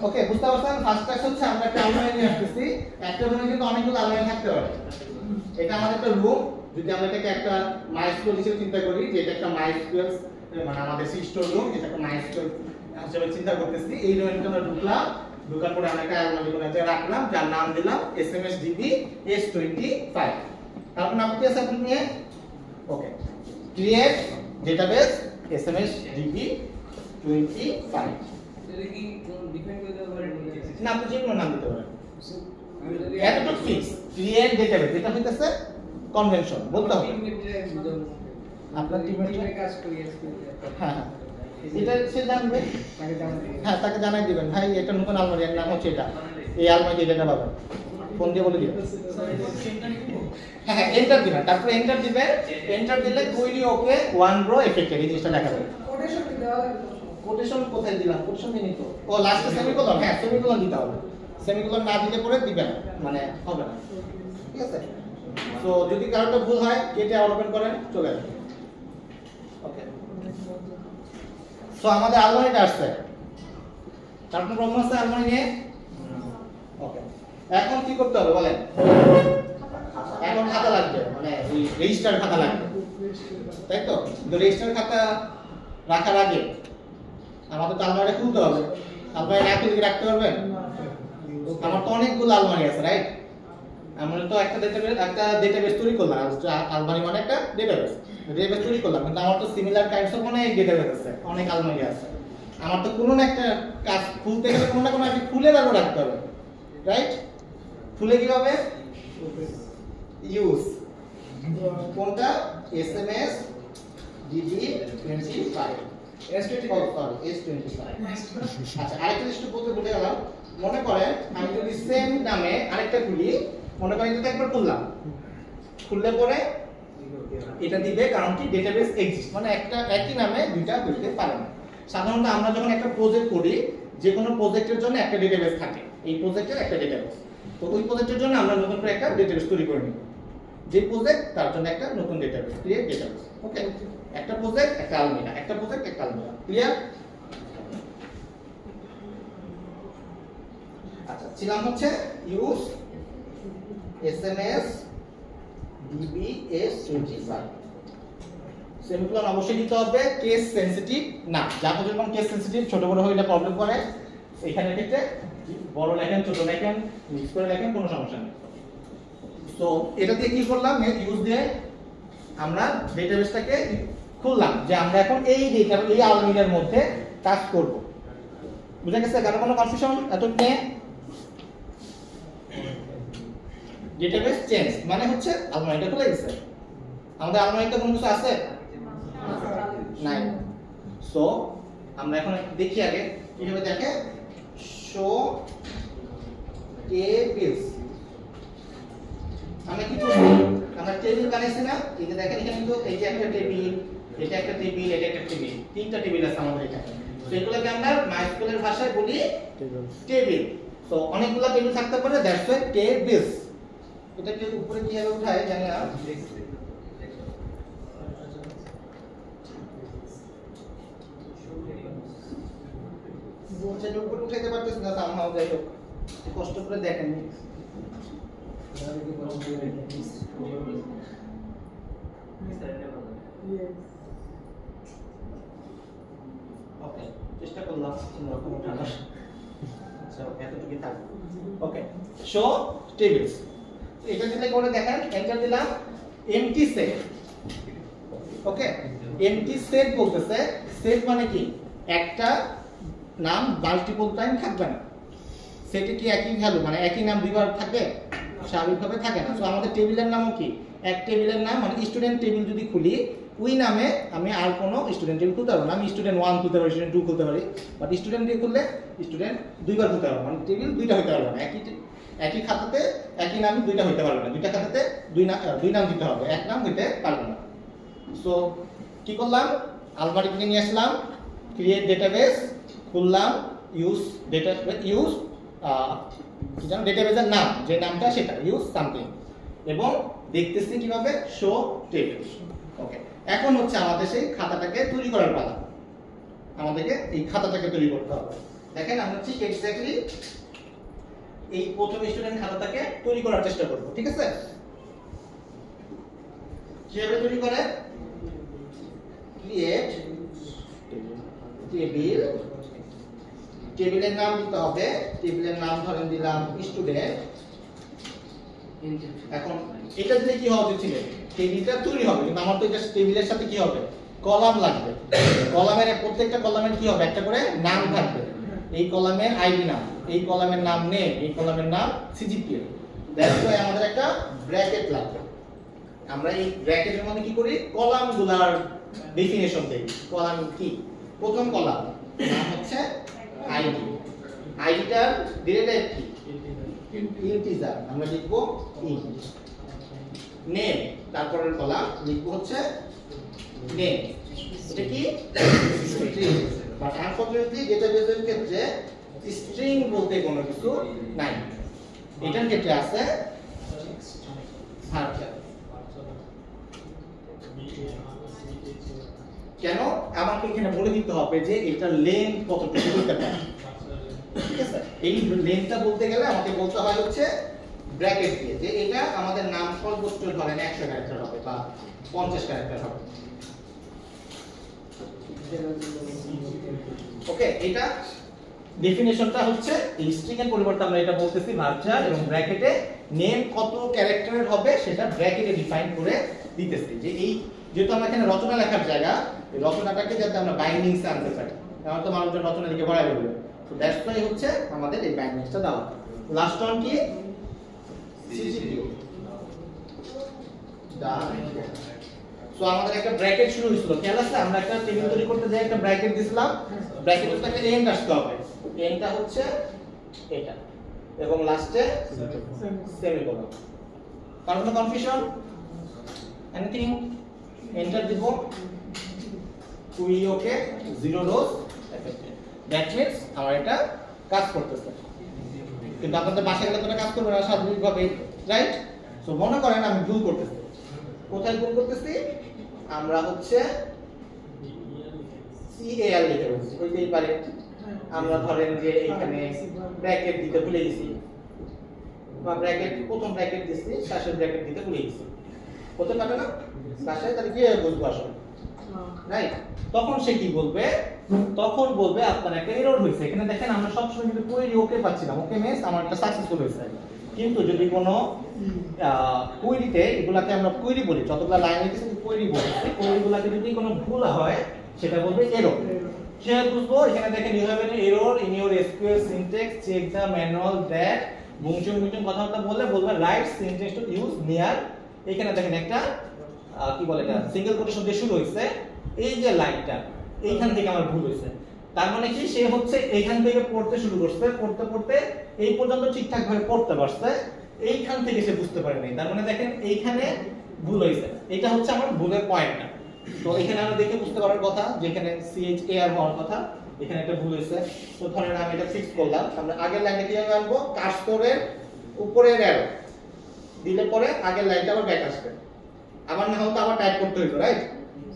S1: ওকে, বুঝতে পারছেন? ফার্স্ট টাস্ক হচ্ছে আমরা একটা আলমারি নিয়ে আসতেছি। একটা রুমে কিন্তু অনেকগুলো আলমারি থাকতে পারে। এটা আমাদের একটা রুম, যদি আমরা এটাকে একটা মাইস্কুল হিসেবে চিন্তা করি, যে এটা একটা মাইস্কুল মানে আমাদের সিস্টেম রুম, এটা একটা মাইস্কুল হিসেবে চিন্তা করতেছি। এই রুমে আমরা ঢুকলাম, ঢোকার পরে আমরা একটা আলমারি কোণাতে রাখলাম, যার নাম দিলাম এসএমএস ডিবি S25। তারপর নাম কি আছে আপনি নিয়ে? ওকে, ক্রিয়েট ডেটাবেস এসএমএস ডিবি 25।
S6: এটা কি কোন ডিফাইন করে দেওয়া পারে
S1: না, আপনি যে কোনো নাম দিতে পারেন, এতটুকু ফিক্স। ক্রিয়েট ডেটাবেস, এটা হইতেছে কনভেনশন, বলতে হবে আপনার টিমের
S6: কাজ করি আজকে।
S1: হ্যাঁ, এটা সে জানবে, হ্যাঁ তাকে জানাই দিবেন, ভাই এটা নতুন আলমারি, এর নাম হচ্ছে এটা, এই আলমারি এটা পাবেন, ফোন দিয়ে বলে দিবেন। হ্যাঁ হ্যাঁ, এন্টার দিবেন, তারপরে এন্টার দিবেন। এন্টার দিলে কুইরি ওকে 1 রো এফেক্টেড, এই জিনিসটা দেখা যাবে।
S2: কোটেশন কি দেওয়া লাগবে?
S1: কোটেশন কোথায় দিলাম? কোটেশন দিই তো, ও লাস্টে সেমিকোলন, হ্যাঁ সেমিকোলন দিতে হবে। সেমিকোলন না দিলে পরে দিবেন মানে হবে না, ঠিক আছে? তো যদি কারোটা ভুল হয় কেটে আবার ওপেন করেন, চলে আসবে। ওকে, সো আমাদের আলমারিটা আসছে, তারপর প্রবলেম আছে আলমারি নিয়ে। ওকে, এখন কি করতে হবে বলেন? এখন খাতা লাগবে, মানে ওই রেজিস্টার খাতা লাগবে, তাই তো? কিন্তু রেজিস্টার খাতা রাখার আগে আমাদের তো আলমারি খুলতে হবে। আলমারি না খুলে রাখতে পারবেন? আমার তো অনেকগুলো আলমারি আছে, রাইট? আমরা তো একটা ডেটাবেস তৈরি করলাম, আলমারি মানে একটা ডেটাবেস তৈরি করলাম, কিন্তু আমার তো সিমিলার টাইপস অফ অনেক ডেটাবেস আছে, অনেক আলমারি আছে। আমার তো কোনো না একটা কাজ খুলতে গেলে কোনো না কোনো একটা খুলে তারপর রাখতে হবে, রাইট? খুলে কিভাবে? ইউজ কোনটা? SMS DB 25 S25। আচ্ছা, আরেকটা জিনিস বলতে ভুলে গেলাম। মনে করেন আমি যদি সেম নামে আরেকটা খুলি, মনে করেন এটা একবার খুললাম, খুললে পরে এটা দিবে কারণ কি ডেটাবেস এক্সিস্ট, মানে একটা একই নামে দুইটা খুলতে পারে না। সাধারণত আমরা যখন একটা প্রজেক্ট করি, যে কোনো প্রজেক্টের জন্য একটা ডেটাবেস থাকে, এই প্রজেক্টের একটা ডেটাবেস। তো ওই প্রজেক্টের জন্য আমরা নতুন করে একটা ডেটাবেস তৈরি করে নিব, যে প্রজেক্ট তার জন্য একটা নতুন ডেটাবেস, ক্রিয়েট ডেটাবেস। ওকে, একটা প্রজেক্ট একটা আলমিরা, একটা প্রজেক্ট একটা আলমিরা, ক্লিয়ার? আচ্ছা, ছিলাম হচ্ছে use SMS DB S25। Semicolon অবশ্যই দিতে হবে, কেস সেনসিটিভ না, যাতে যখন কেস সেনসিটিভ ছোট বড় হয়ে এটা প্রবলেম করে, এখানে ক্ষেত্রে বড় লেখেন ছোট লেখেন মিক্স করে লেখেন, কোনো সমস্যা নেই। তো এটা দিয়ে কি করলাম? ইউজ দিয়ে আমরা ডেটাবেসটাকে খুললাম, যে আমরা এখন এই ডেটা এই আলমিরার মধ্যে কাজ করব। বুঝা গেছে? কারণ কোনো কনফিউশন এত নেই? ডেটাবেস চেঞ্জ মানে হচ্ছে আলমারিটা খুলে গেছে, আমাদের আলমারিতে কোনো কিছু আছে নাই। সো আমরা এখন দেখি আগে কিভাবে দেখে, শো টেবিলস। আমরা কি করব? আমরা টেবিল বানাইছি না, এই যে দেখেন এখানে কিন্তু এই যে একটা টেবিল, এটা একটা টেবিল, এটা একটা টেবিল, তিনটা টেবিল আছে আমাদের এখানে। তো এগুলোকে আমরা মাইস্কুলের ভাষায় বলি টেবিল। সো অনেকগুলো টেবিল থাকতে পারে, দ্যাটস ওয়াই টেবিলস। এটাকে উপরে কিভাবে উঠায় জানি না, সেটা উপরে উঠাইতে পারতেছি না সামহাও, যাই হোক কষ্ট করে দেখেন। ওকে, চেষ্টা করলাম কোনরকম উঠানোর। আচ্ছা, এতটুকুই থাক। ওকে, শো টেবিলস। এটা দিলে করে দেখেন, এন্টার দিলাম, এমটি সেট। ওকে, এমটি সেট বলতেছে, সেট মানে কি একটা নাম মাল্টিপল টাইম থাকবে না। সেটে কি একই ভ্যালু মানে একই নাম দুইবার থাকবে? স্বাভাবিকভাবে থাকে না। সো আমাদের টেবিলের নামও কি এক টেবিলের নাম, মানে স্টুডেন্ট টেবিল যদি খুলি ওই নামে আমি আর কোনো স্টুডেন্ট টেবিল খুলতে পারবো না। আমি স্টুডেন্ট 1 খুলতে পারি, স্টুডেন্ট 2 খুলতে পারি, বাট স্টুডেন্ট দিয়ে খুললে স্টুডেন্ট দুইবার খুলতে পারবো, মানে টেবিল দুইটা হতে পারবে না। একই খাতাতে একই নাম দুইটা হতে পারবে না, দুইটা খাতাতে দুই নাম দিতে হবে, এক নাম হতে পারবে না। সো কি করলাম, আলমারি থেকে নিয়ে আসলাম, ক্রিয়েট ডেটাবেস খুললাম, ইউজ ডেটাবেস, ইউজ কি জানো ডেটাবেসের নাম, যে নামটা সেটা ইউজ সামথিং, এবং দেখতেছি কিভাবে শো টেবিল। ওকে, এখন হচ্ছে আমাদের সেই খাতাটাকে তৈরি করার পালা। আমাদেরকে এই খাতাটাকে তৈরি করতে হবে। দেখেন আমরা ঠিক এক্স্যাক্টলি এই প্রথম স্টুডেন্ট খাতাটাকে তৈরি করার চেষ্টা করব, ঠিক আছে? কিভাবে তৈরি করে, ক্রিয়েট টেবিল, টেবিলের নাম দিতে হবে, টেবিলের নাম ধরেন দিলাম স্টুডেন্ট। এখন এটা দিলে কি হবে, ছিল টেবিলটা তৈরি হবে, কিন্তু আমার তো এটা টেবিলের সাথে কি হবে, কলাম লাগবে। কলামের প্রত্যেকটা কলামের কি হবে, একটা করে নাম থাকবে। এই কলামের আইডি নাম, এই কলামের নাম নেম, এই কলামের নাম সিজিপিএ। দ্যাটস ওয়াই আমাদের একটা ব্র্যাকেট লাগবে। আমরা এই ব্র্যাকেটের মধ্যে কি করি, কলামগুলার ডেফিনিশন দেই। কলাম কি, প্রথম কলাম নাম হচ্ছে আইডি, আইডিটার ডেটা টাইপ কি, ইন্টিজার, আমরা লিখব ইন্ট। নেম, তারপরের কলাম লিখব হচ্ছে নেম, এটা কি স্ট্রিং। বাট আনফরচুনেটলি ডেটাবেসের ক্ষেত্রে স্ট্রিং বলতে কোনো কিছু নাই, এটার ক্ষেত্রে আছে ভার্চুয়াল। কেন, আমাকে এখানে বলে দিতে হবে যে এটার লেন্থ কতটুকু হতে পারে, ঠিক আছে? এই লেন্থটা বলতে গেলে আমাকে বলতে হয় হচ্ছে ব্র্যাকেট দিয়ে যে এটা আমাদের নাম সর্বোচ্চ ধরেন 100 ক্যারেক্টার হবে বা 50 ক্যারেক্টার হবে। ওকে, এটা ডেফিনিশনটা হচ্ছে এই স্ট্রিং এর পরিবর্তে আমরা এটা বলতেছি ভার্চুয়াল, এবং ব্র্যাকেটে নেম কত ক্যারেক্টারের হবে সেটা ব্র্যাকেটে ডিফাইন করে দিতেছি। যে এই যেহেতু আমরা এখানে রচনা লেখার জায়গা, এই রচনাটাকে যাতে আমরা বাইন্ডিংস এ আনতে পারি, তাহলে তো মানুষজন রচনা লিখে ভরাই বলবে। তো দ্যাটস ওয়াই হচ্ছে আমাদের এই বাইন্ডিংসটা দেওয়া। লাস্ট ওয়ান কি, সিজিপিউ ডান। সো আমাদের একটা ব্র্যাকেট শুরু হয়েছিল, খেয়াল আছে? আমরা একটা টেবিল তৈরি করতে যাই, একটা ব্র্যাকেট দিছিলাম, ব্র্যাকেটের সাথে একটা এন্ড আসতে হবে, এন্ডটা হচ্ছে এটা, এবং লাস্টে সেমিকোলন। কারণ কোনো কনফিউশন, এনিথিং? এন্টার দিব, ওকে 0 রোজ এফেক্টেড। দ্যাট মিন্স আমার এটা কাজ করতেছে, কিন্তু আপনাদের বাসায় গেলে তো এটা কাজ করবে না স্বাভাবিকভাবে, রাইট? সো মনে করেন আমি ভুল করতেছি, কোথায় ভুল করতেছি, আমরা হচ্ছে CAR লিখে বলছি, হইতেই পারে আমরা ধরেন যে এখানে ব্র্যাকেট দিতে ভুলে গেছি, বা ব্র্যাকেট প্রথম ব্র্যাকেট দিছি, শেষের ব্র্যাকেট দিতে ভুলে গেছি, হতে পারে না? বাসায় তাহলে কি বুঝবো আসলে, রাইট? তখন সে কি বলবে, তখন বলবে আপনার একটা এরর হয়েছে। এখানে দেখেন আমরা সবসময় কিন্তু কোয়েরি ওকে পাচ্ছিলাম, ওকে মিন্স আমার একটা সাকসেসফুল হয়েছে। কিন্তু যদি কোনো কোয়েরিতে, এগুলাকে আমরা কোয়েরি বলি, যতগুলা লাইন লিখেছি কোয়েরি বলি, কোয়েরিগুলোতে যদি কোনো ভুল হয় সেটা বলবে এরর। কিভাবে বুঝবো, এখানে দেখেন you have an error in your SQL syntax, check the manual that বুংচুং কথাবার্তা বললে বলবে right syntax to use near. এখানে দেখেন একটা কি বলে এটা সিঙ্গেল কোটেশন দিয়ে শুরু হইছে, এই যে লাইনটা এইখান থেকে আমার ভুল হইছে। তার মানে কি, সে হচ্ছে এইখান থেকে পড়তে শুরু করছে, পড়তে পড়তে এই পর্যন্ত ঠিকঠাক ভাবে পড়তে পারছে, এইখান থেকে সে বুঝতে পারে নাই। তার মানে দেখেন এইখানে ভুল হইছে, এটা হচ্ছে আমার ভুলের পয়েন্টটা। তো এখানে আমরা দেখে বুঝতে পারার কথা যেখানে CHAR হওয়ার কথা এখানে একটা ভুল হয়েছে। তো ধরেন আমি এটা ফিক্স করলাম, আমরা আগের লাইনটা কিভাবে আনবো, কার্সরের উপরের অ্যারো দিলে পরে আগের লাইনটা আবার ব্যাক আসবে, আবার না হতো আবার টাইপ করতে হইতো, রাইট?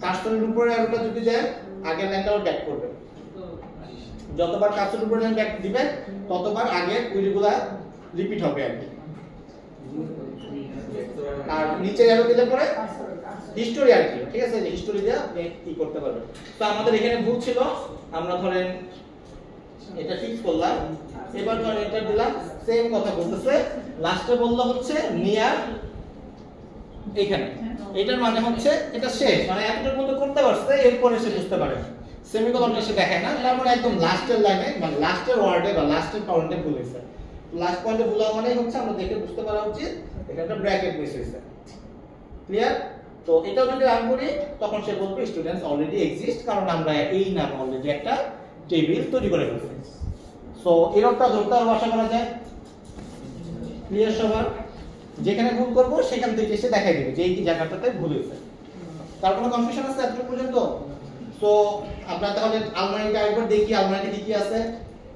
S1: কার্সরের উপরের অ্যারোটা যদি দেন আগের লাইনটা আবার ব্যাক করবে, যতবার কার্সরের উপরের লাইন ব্যাক দিবেন ততবার আগের উইলগুলা রিপিট হবে আর কি। আর নিচে অ্যারো দিলে পরে হিস্টোরি আর কি, ঠিক আছে? হিস্টোরি দিয়ে আপনি কি করতে পারবেন। তো আমাদের এখানে ভুল ছিল, আমরা ধরেন এটা ফিক্স করলাম, এবার ধরেন এন্টার দিলাম, সেম কথা বলতেছে, লাস্টে বললো হচ্ছে নিয়ার এখানে, এটার মানে হচ্ছে এটা শেষ, মানে এতটুকু মতো করতে পারছে, এরপরে সে বুঝতে পারে সেমিকোলনটা সে দেখায় না, তার মানে একদম লাস্টের লাইনে মানে লাস্টের ওয়ার্ডে বা লাস্টের পয়েন্টে ভুল হয়েছে। লাস্ট পয়েন্টে ভুল হওয়া মানে হচ্ছে আমরা দেখে বুঝতে পারা উচিত এটা একটা ব্র্যাকেট মিস হয়েছে। ক্লিয়ার? তো এটাও যদি রান করি তখন সে বলবে স্টুডেন্টস অলরেডি এক্সিস্ট, কারণ আমরা এই নাম অলরেডি একটা টেবিল তৈরি করে ফেলছি। সো এরকমটা ধরতে আর আশা করা যায়। ক্লিয়ার সবার? যেখানে ভুল করব সেখান থেকে এসে দেখাই দিবে যে এই জায়গাটাতে ভুল হয়েছে। তার কোনো কনফিউশন আছে এতটুকু পর্যন্ত? তো আমরা তাহলে আলমারিটা একবার দেখি, আলমারিতে কি কি আছে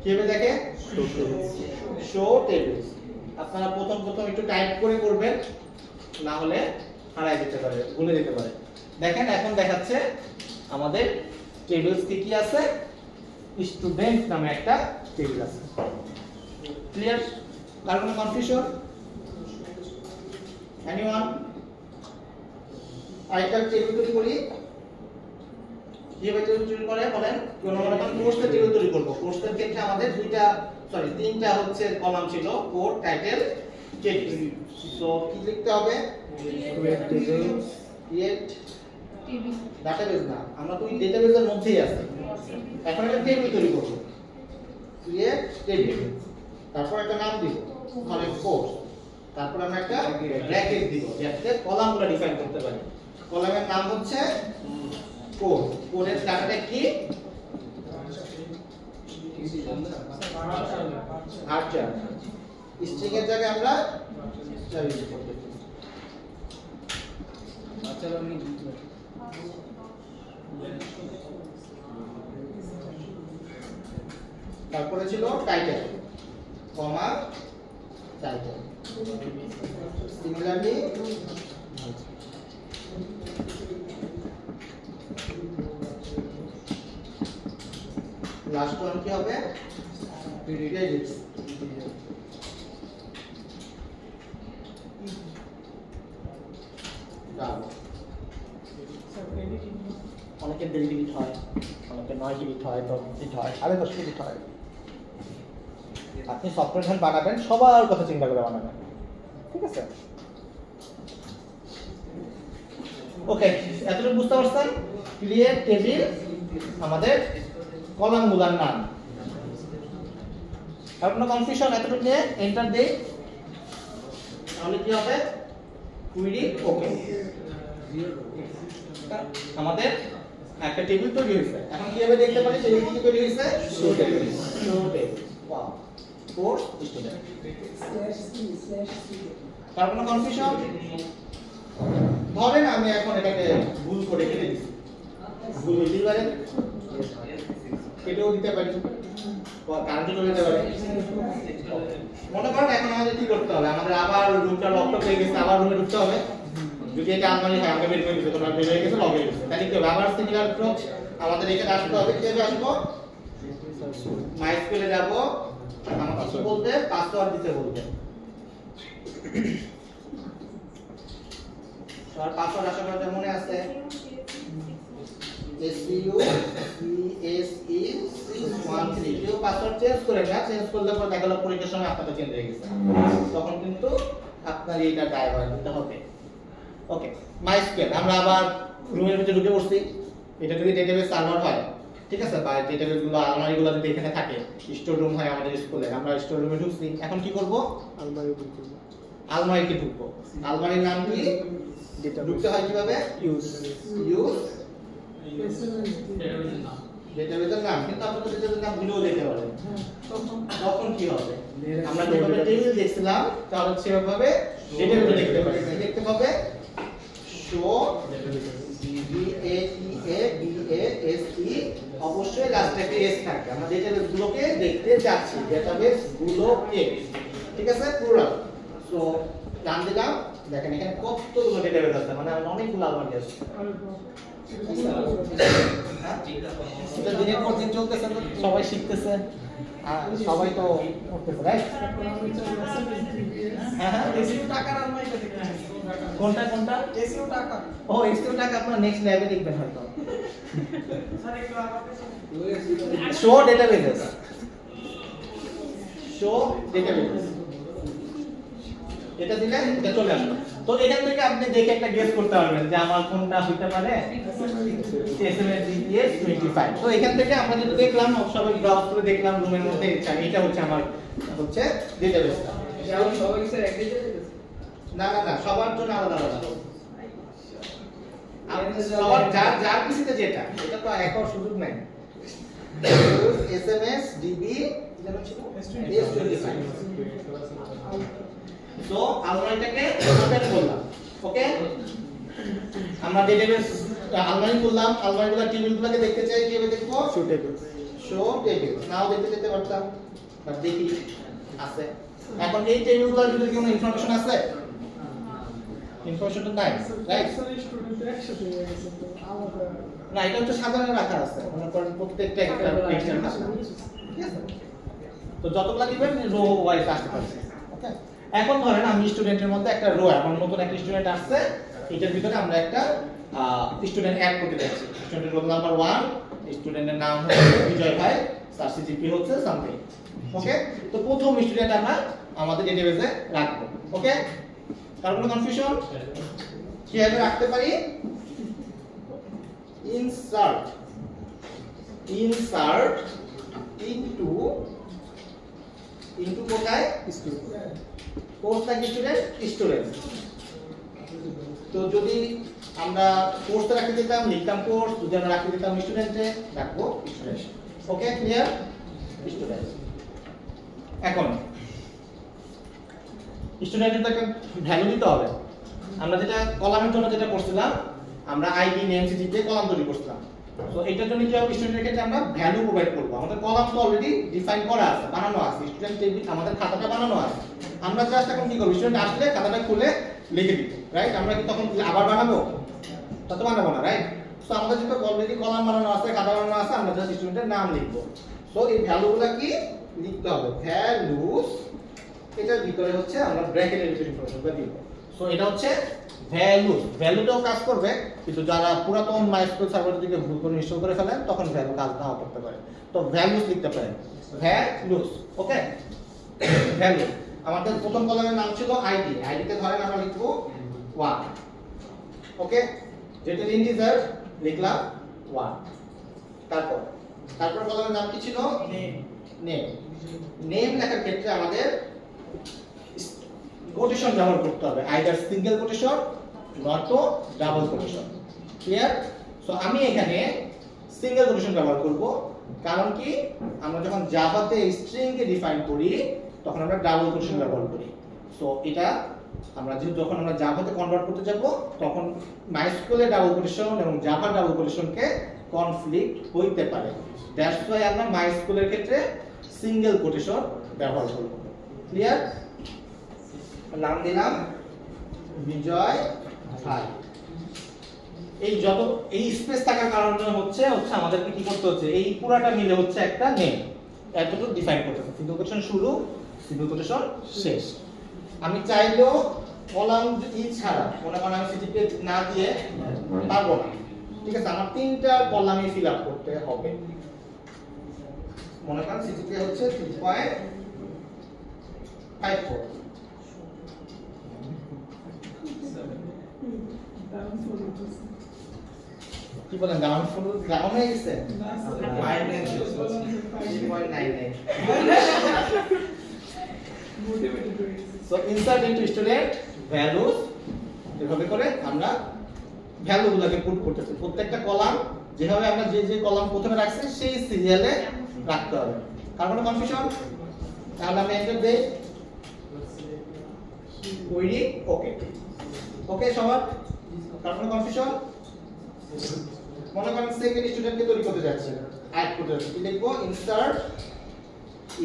S1: কিভাবে দেখে, শো টেবিলস। আপনারা প্রথম একটু টাইপ করে করবেন, না হলে হারাই যেতে পারে, ভুলে যেতে পারে। দেখেন এখন দেখাচ্ছে আমাদের টেবিলস কি কি আছে, স্টুডেন্ট নামে একটা টেবিল আছে। ক্লিয়ার? কার কোনো কনফিউশন? এনিওয়ান? আইটার টেবিল তৈরি করি, কিভাবে তৈরি করে বলেন? কোন মনে করেন কোর্সের টেবিল তৈরি করব। কোর্সের ক্ষেত্রে আমাদের তিনটা হচ্ছে কলাম ছিল, কোড, টাইটেল, টেবিল। সো কি লিখতে হবে? Create database. না, আমরা তো ওই ডেটাবেসের মধ্যেই আছি, এখন একটা টেবিল তৈরি করব। ক্রিয়েট টেবিল, তারপর একটা নাম দিব, মানে কোর্স, তারপর আমরা একটা ব্র্যাকেট দিব যাতে কলামগুলো ডিফাইন করতে পারি। কলামের নাম হচ্ছে কোড, কোডের ডাটাটা কি? আর্চার। স্ট্রিং এর জায়গায় আমরা চার ইউজ করতে পারি।
S6: আচ্ছা আমি
S1: তারপরে ছিল টাইটেল, কমা টাইটেল। সিমিলারলি লাস্ট ওয়ান কি হবে? ক্রেডিটস। অনেকের দেরি ডিলিট হয়, অনেকের 9 ডিলিট হয়, 10 ডিলিট হয়, 10.5 ডিলিট হয়। আপনি সফটওয়্যার যখন বানাবেন সবার কথা চিন্তা করে বানাবেন, ঠিক আছে? ওকে, এতটুকু বুঝতে পারছেন? ক্রিয়েট টেবিল আমাদের কলামগুলোর নাম। আর কোনো কনফিউশন এতটুকু নিয়ে এন্টার দেই, তাহলে কি হবে? কুইরি ওকে, আমাদের একটা টেবিল তৈরি হয়েছে। এখন কিভাবে দেখতে পারি টেবিল কি তৈরি হয়েছে? Show table. Show table, wow, course student. তার কোনো কনফিউশন? ধরেন আমি এখন এটাকে ভুল করে কেটে দিচ্ছি, ভুল হইতেই পারে, কেটেও দিতে পারি, কারেন্টও চলে যেতে পারে। মনে করেন এখন আমাদের কি করতে হবে? আমাদের আবার রুমটা লক হয়ে গেছে, আবার রুমে ঢুকতে হবে। যদি এটা আলমারি হয়, আমরা বের করে দিতে, তোমরা বের হয়ে গেছে, লক হয়ে গেছে, তাহলে কি হবে? আবার সিমিলার অ্যাপ্রোচ, আমাদের এখানে আসতে হবে। কিভাবে আসবো? মাইস্কুলে যাব, আমার কিছু বলতে পাসওয়ার্ড দিতে বলবে, আর পাসওয়ার্ড আশা করা মনে আছে, SUCSE613। কেউ পাসওয়ার্ড চেঞ্জ করে না, চেঞ্জ করলে পর দেখা গেল পরীক্ষার সময় আপনাদের চেঞ্জ হয়ে গেছে, তখন কিন্তু আপনার এটা ড্রাইভার দিতে হবে। ওকে, মাইস্কুল আমরা আবার রুমের ভিতরে ঢুকে পড়ছি। এটা যদি ডেটাবেস সার্ভার হয়, ঠিক আছে, বা ডেটাবেস গুলো আলমারিগুলো যদি এখানে থাকে, স্টোর রুম হয় আমাদের স্কুলে, আমরা স্টোর রুমে ঢুকছি। এখন কি করব? আলমারিতে ঢুকবো। আলমারির নাম কি? ঢুকতে হয় কিভাবে? ইউজ ডেটাবেসের নাম। কিন্তু আপনারা ডেটাবেসের নাম ভুলেও দেখতে পারেন, তখন কি হবে? আমরা যেভাবে টেবিল দেখছিলাম তাহলে সেভাবে ডেটাবেসে দেখতে পারি। দেখতে পাবে শো DBAEABASE অবশ্যই লাস্টে একটা এস থাকবে। আমরা ডেটাবেস গুলোকে দেখতে যাচ্ছি, ডেটাবেস গুলোকে, ঠিক আছে, প্লুরাল। সো নাম দিলাম, দেখেন এখানে কতগুলো ডেটাবেস আছে, মানে অনেকগুলো আলমারি আছে। এটা দিনের পর দিন চলতেছে, তো সবাই শিখতেছে, সবাই তো করতেছে, রাইট? হ্যাঁ হ্যাঁ, এসিও টাকার আলমারিটা দেখতেছি। কোনটা কোনটা? এসিও টাকা। ও এসিও টাকা আপনারা নেক্সট ল্যাবে দেখবেন হয়তো। স্যার একটু আগে শো ডেটাবেস, শো ডেটাবেস, এটা দিলে এটা চলে আসবে। তো এখান থেকে আপনি দেখে একটা গেস করতে পারবেন যে আমার কোনটা হতে পারে SMSDBS 25। তো এখান থেকে আমরা যেটা দেখলাম, সবাই ব্রাউজ করে দেখলাম রুমের মধ্যে, এটা হচ্ছে আমার হচ্ছে ডেটাবেসটা।
S6: সবাই স্যার এক ডেটাবেস?
S1: না না না, সবার জন্য আলাদা আলাদা। সবার যার যার পিসিতে যেটা, এটা তো একর সুযোগ নাই। SMSDB যেটা ছিল S25। তো আলমারিটাকে ওপেন করলাম, ওকে? আমরা ডেটাবেস আলমারি করলাম, আলমারিগুলো টেবিলগুলোকে দেখতে চাই, কিভাবে দেখবো? Show table, show table. Now দেখতে যেতে পারতাম, বাট দেখি আছে। এখন এই টেবিলগুলোর ভিতরে কোনো ইনফরমেশন আছে? ইনফরমেশন তো নাই, রাইট? না, এটা হচ্ছে সাধারণ রাখা আছে, মনে করেন প্রত্যেকটা একটা টেক্সচার আছে, ঠিক আছে? তো যতগুলো দিবেন রো ওয়াইজ আসতে পারছে, ওকে? এখন ধরেন আমি স্টুডেন্টের মধ্যে একটা রো, আমার নতুন একটা স্টুডেন্ট আসছে, এটার ভিতরে আমরা একটা স্টুডেন্ট অ্যাড করতে যাচ্ছি। স্টুডেন্ট রোল নাম্বার 1, স্টুডেন্টের নাম হচ্ছে বিজয় ভাই, তার সিজিপি হচ্ছে সামথিং, ওকে? তো প্রথম স্টুডেন্ট আমরা আমাদের ডেটাবেসে রাখবো, ওকে? কারণ কোনো কনফিউশন? কিভাবে রাখতে পারি? ইনসার্ট ইনটু কোথায়? কোর্স নাকি স্টুডেন্ট। তো যদি আমরা কোর্সে রাখতে দিতাম, লিখতাম কোর্স, যদি আমরা রাখতে দিতাম স্টুডেন্টে, রাখবো স্টুডেন্ট, ওকে? ক্লিয়ার? স্টুডেন্ট। এখন স্টুডেন্টের তো একটা ভ্যালু দিতে হবে। আমরা যেটা কলামের জন্য যেটা করছিলাম, আমরা আইডি নেম সিজিপি কলাম তৈরি করছিলাম। তো এটার জন্য কি হবে? স্টুডেন্টের ক্ষেত্রে আমরা ভ্যালু প্রোভাইড করব। আমাদের কলাম তো অলরেডি ডিফাইন করা আছে, বানানো আছে, স্টুডেন্ট টেবিল আমাদের খাতাটা বানানো আছে। আমরা জাস্ট এখন কি করব? স্টুডেন্ট আসলে খাতাটা খুলে লিখে দিব, রাইট? আমরা কি তখন আবার বানাবো? তা তো বানাবো না, রাইট? সো আমাদের যেটা অলরেডি কলাম বানানো আছে, খাতা বানানো আছে, আমরা জাস্ট স্টুডেন্টের নাম লিখব। সো এই ভ্যালুগুলো কি লিখতে হবে? ভ্যালুস, এটার ভিতরে হচ্ছে আমরা ব্র্যাকেটের ভিতরে ইনফরমেশনটা দিব। সো এটা হচ্ছে ভ্যালুস। ভ্যালুটাও কাজ করবে, কিন্তু যারা পুরাতন মাইস্কুল সার্ভার থেকে ভুল করে ইনস্টল করে ফেলেন, তখন ভ্যালু কাজ নাও করতে পারে। তো ভ্যালুস লিখতে পারেন, ভ্যালুস, ওকে? ভ্যালু। আমাদের প্রথম কলামের নাম ছিল আইডি, আইডিতে ধরেন আমরা লিখবো 1, ওকে? যেটা ইন্টিজার লিখলাম 1। তারপর কলামের নাম কি ছিল? নেম। নেম লেখার ক্ষেত্রে আমাদের কোটেশন ব্যবহার করতে হবে, আইদার সিঙ্গেল কোটেশন নয়তো ডাবল কোটেশন, ক্লিয়ার? সো আমি এখানে সিঙ্গেল কোটেশন ব্যবহার করব, কারণ কি আমরা যখন জাভাতে স্ট্রিং কে ডিফাইন করি তখন আমরা ডাবল কোটেশন ব্যবহার করি। সো এটা আমরা যখন আমরা জাভাতে কনভার্ট করতে যাব তখন মাইস্কুলের ডাবল কোটেশন এবং জাভা ডাবল কোটেশনকে কনফ্লিক্ট হইতে পারে। দ্যাটস ওয়াই আমরা মাইস্কুলের ক্ষেত্রে সিঙ্গেল কোটেশন ব্যবহার করব, ক্লিয়ার? নাম দিলাম বিজয় ভাই। এই স্পেস থাকার কারণে হচ্ছে আমাদেরকে কি করতে হচ্ছে? এই পুরাটা মিলে হচ্ছে একটা নেম, এতটুকু ডিফাইন করতে হবে। সিঙ্গেল কোটেশন শুরু, সিঙ্গেল কোটেশন শেষ। আমি চাইলেও কলাম ছাড়া, মনে করেন আমি সিজিপি না দিয়ে পারবো না, ঠিক আছে? আমার 3টা কলামই ফিল আপ করতে হবে। মনে করেন সিজিপি হচ্ছে 3.54, কি বলেন? ডাউন হয়ে গেছে? So insert into student values, এভাবে করে আমরা ভ্যালুগুলোকে পুট করতেছি। প্রত্যেকটা কলাম যেভাবে আমরা যে কলাম প্রথমে রাখছি সেই সিরিয়ালে রাখতে হবে। কার কোনো কনফিউশন? তাহলে আমি এন্টার দেই, কোয়েরি, ওকে। ওকে সবার? কার কোনো কনফিউশন? মনে করেন সেকেন্ড স্টুডেন্টকে তৈরি করতে যাচ্ছি, অ্যাড করতে যাচ্ছি, কি লিখবো? ইনসার্ট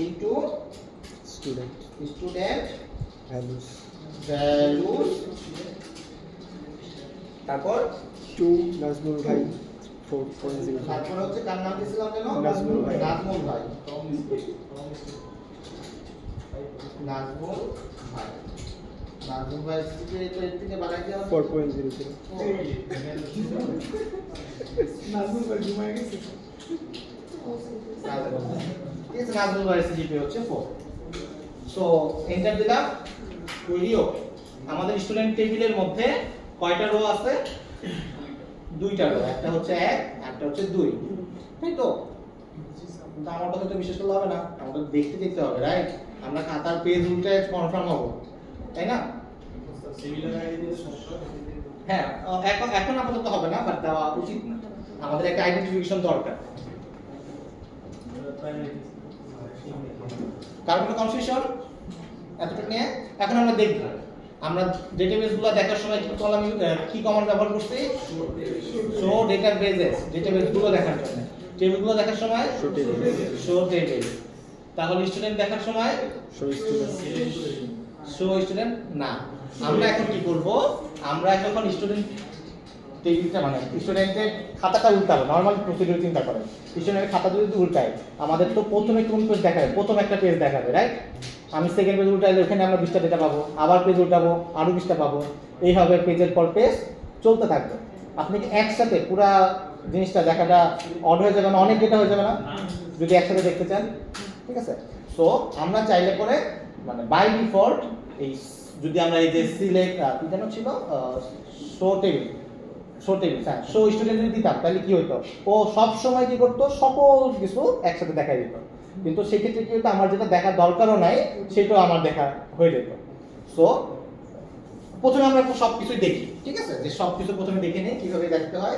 S1: ইনটু
S8: স্টুডেন্ট
S1: ভ্যালুস, তারপর
S8: 2 নাজমুল ভাই 4.0,
S1: তারপর হচ্ছে কার নাম দিয়েছিলাম যেন?
S8: নাজমুল ভাই।
S1: নাজমুল ভাই, নাজমুল ভাই সিজিপিএ তো এর থেকে বাড়াই দেওয়া
S8: 4.00,
S2: নাজমুল ভাই ঘুমায় গেছে।
S1: নাজমুল ভাই সিজিপিএ হচ্ছে 4। সো এন্টার দিলাম, কোয়েরি ওকে। আমাদের স্টুডেন্ট টেবিলের মধ্যে কয়টা রো আছে? 2টা রো, একটা হচ্ছে 1, একটা হচ্ছে 2, তাই তো? কিন্তু আমার কথা তো বিশ্বাস করলে হবে না, আমাদের দেখতে হবে, রাইট? আমরা খাতার পেজ উল্টে কনফার্ম হবো, তাই না?
S4: সিমিলার আইডি দিয়ে সমস্যা
S1: হ্যাঁ, এখন আপাতত হবে না, বাট দেওয়া উচিত না। আমাদের একটা আইডেন্টিফিকেশন দরকার। কারণ কোনো কনফিউশন এতটুকু নিয়ে এখন আমরা দেখব। আমরা ডেটাবেসগুলো দেখার সময় কি কমান্ড ব্যবহার করছি? শো ডেটাবেসেস, ডেটাবেসগুলো দেখার জন্য। টেবিলগুলো দেখার সময় শো টেবিল। তাহলে স্টুডেন্ট দেখার সময় শো স্টুডেন্ট না। আমরা এখন কি করব? আমরা যখন স্টুডেন্ট টেবিলটা মানে স্টুডেন্টের খাতাটা উল্টাবো, নরমাল প্রসিডিউর চিন্তা করেন। স্টুডেন্টের খাতা যদি উল্টাই, আমাদের তো প্রথমে কোন পেজ দেখাবে? প্রথম একটা পেজ দেখাবে, রাইট? আমি সেকেন্ড পেজ উল্টাইলে ওখানে আমরা 20টা ডেটা পাবো, আবার পেজ উল্টাবো, আরো 20টা পাবো, এইভাবে পেজের পর পেজ চলতে থাকবে। আপনি কি একসাথে পুরা জিনিসটা দেখাটা অড হয়ে যাবে না? অনেক ডেটা হয়ে যাবে না যদি একসাথে দেখতে চান? ঠিক আছে। সো আমরা চাইলে পরে মানে বাই ডিফল্ট এই যদি আমরা এই যে সিলেক্ট কি যেন ছিল শো টেবিল, হ্যাঁ, শো স্টুডেন্ট যদি দিতাম তাহলে কি হতো? ও সব সময় কি করতো? সকল কিছু একসাথে দেখাই দিত। কিন্তু সেই ক্ষেত্রে কি হতো? আমার যেটা দেখার দরকারও নাই সেটাও আমার দেখা হয়ে যেত। সো প্রথমে আমরা সবকিছুই দেখি, ঠিক আছে? যে সবকিছু প্রথমে দেখে নিই কিভাবে দেখতে হয়।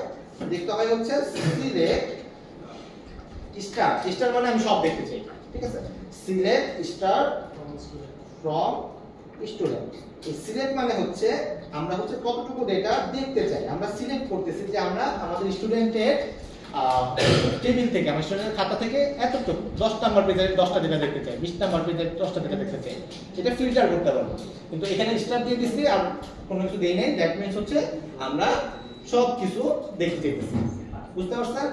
S1: দেখতে হয় হচ্ছে সিলেক্ট স্টার মানে আমি সব দেখতে চাই, ঠিক আছে? Select star from student. এই সিলেক্ট মানে হচ্ছে আমরা হচ্ছে কতটুকু ডেটা দেখতে চাই। আমরা সিলেক্ট করতেছি যে আমরা আমাদের স্টুডেন্টের টেবিল থেকে, আমার স্টুডেন্টের খাতা থেকে এতটুকু 10 নাম্বার পেজে 10টা ডেটা দেখতে চাই, 20 নাম্বার পেজে 10টা ডেটা দেখতে চাই। এটা ফিল্টার করতে পারবো। কিন্তু এখানে স্টার দিয়ে দিচ্ছি আর কোনো কিছু দেই নাই। দ্যাট মিন্স হচ্ছে আমরা সব কিছু দেখতে চাইতেছি। বুঝতে পারছেন?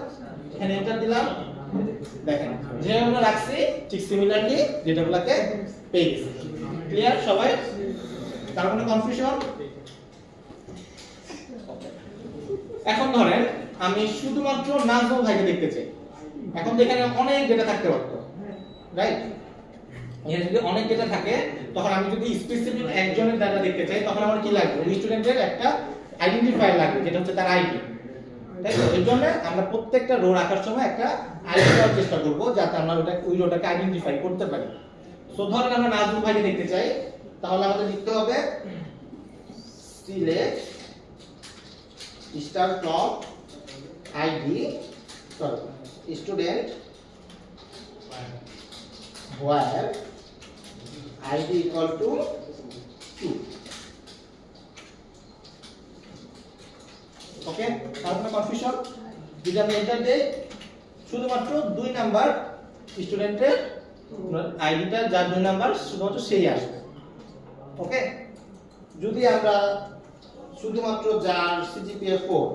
S1: এখানে এন্টার দিলাম, দেখেন যেভাবে আমরা রাখছি ঠিক সিমিলারলি ডেটাগুলোকে পেয়ে গেছি। ক্লিয়ার সবাই? তার কোনো কনফিউশন? এখন ধরেন আমি শুধুমাত্র নাজমুল ভাইকে দেখতে চাই। এখন তো এখানে অনেক ডেটা থাকতে পারতো, রাইট? এখানে যদি অনেক ডেটা থাকে তখন আমি যদি স্পেসিফিক একজনের ডাটা দেখতে চাই তখন আমার কি লাগবে? ওই স্টুডেন্টের একটা আইডেন্টিফায়ার লাগবে যেটা হচ্ছে তার আইডি, তাই তো? এর জন্য আমরা প্রত্যেকটা রো রাখার সময় একটা আইডি দেওয়ার চেষ্টা করব যাতে আমরা ওই রোটাকে আইডেন্টিফাই করতে পারি। সো ধরেন আমরা নাজমুল ভাইকে দেখতে চাই, তাহলে আমাদের লিখতে হবে select star from ID student where id equal to 2. ওকে, আর কোনো কনফিউশন? যদি আমি এন্টার দেই শুধুমাত্র 2 নাম্বার স্টুডেন্টের আইডিটা যার 2 নাম্বার শুধুমাত্র সেই আসবে। ওকে, যদি আমরা শুধুমাত্র যার সিজিপিএ 4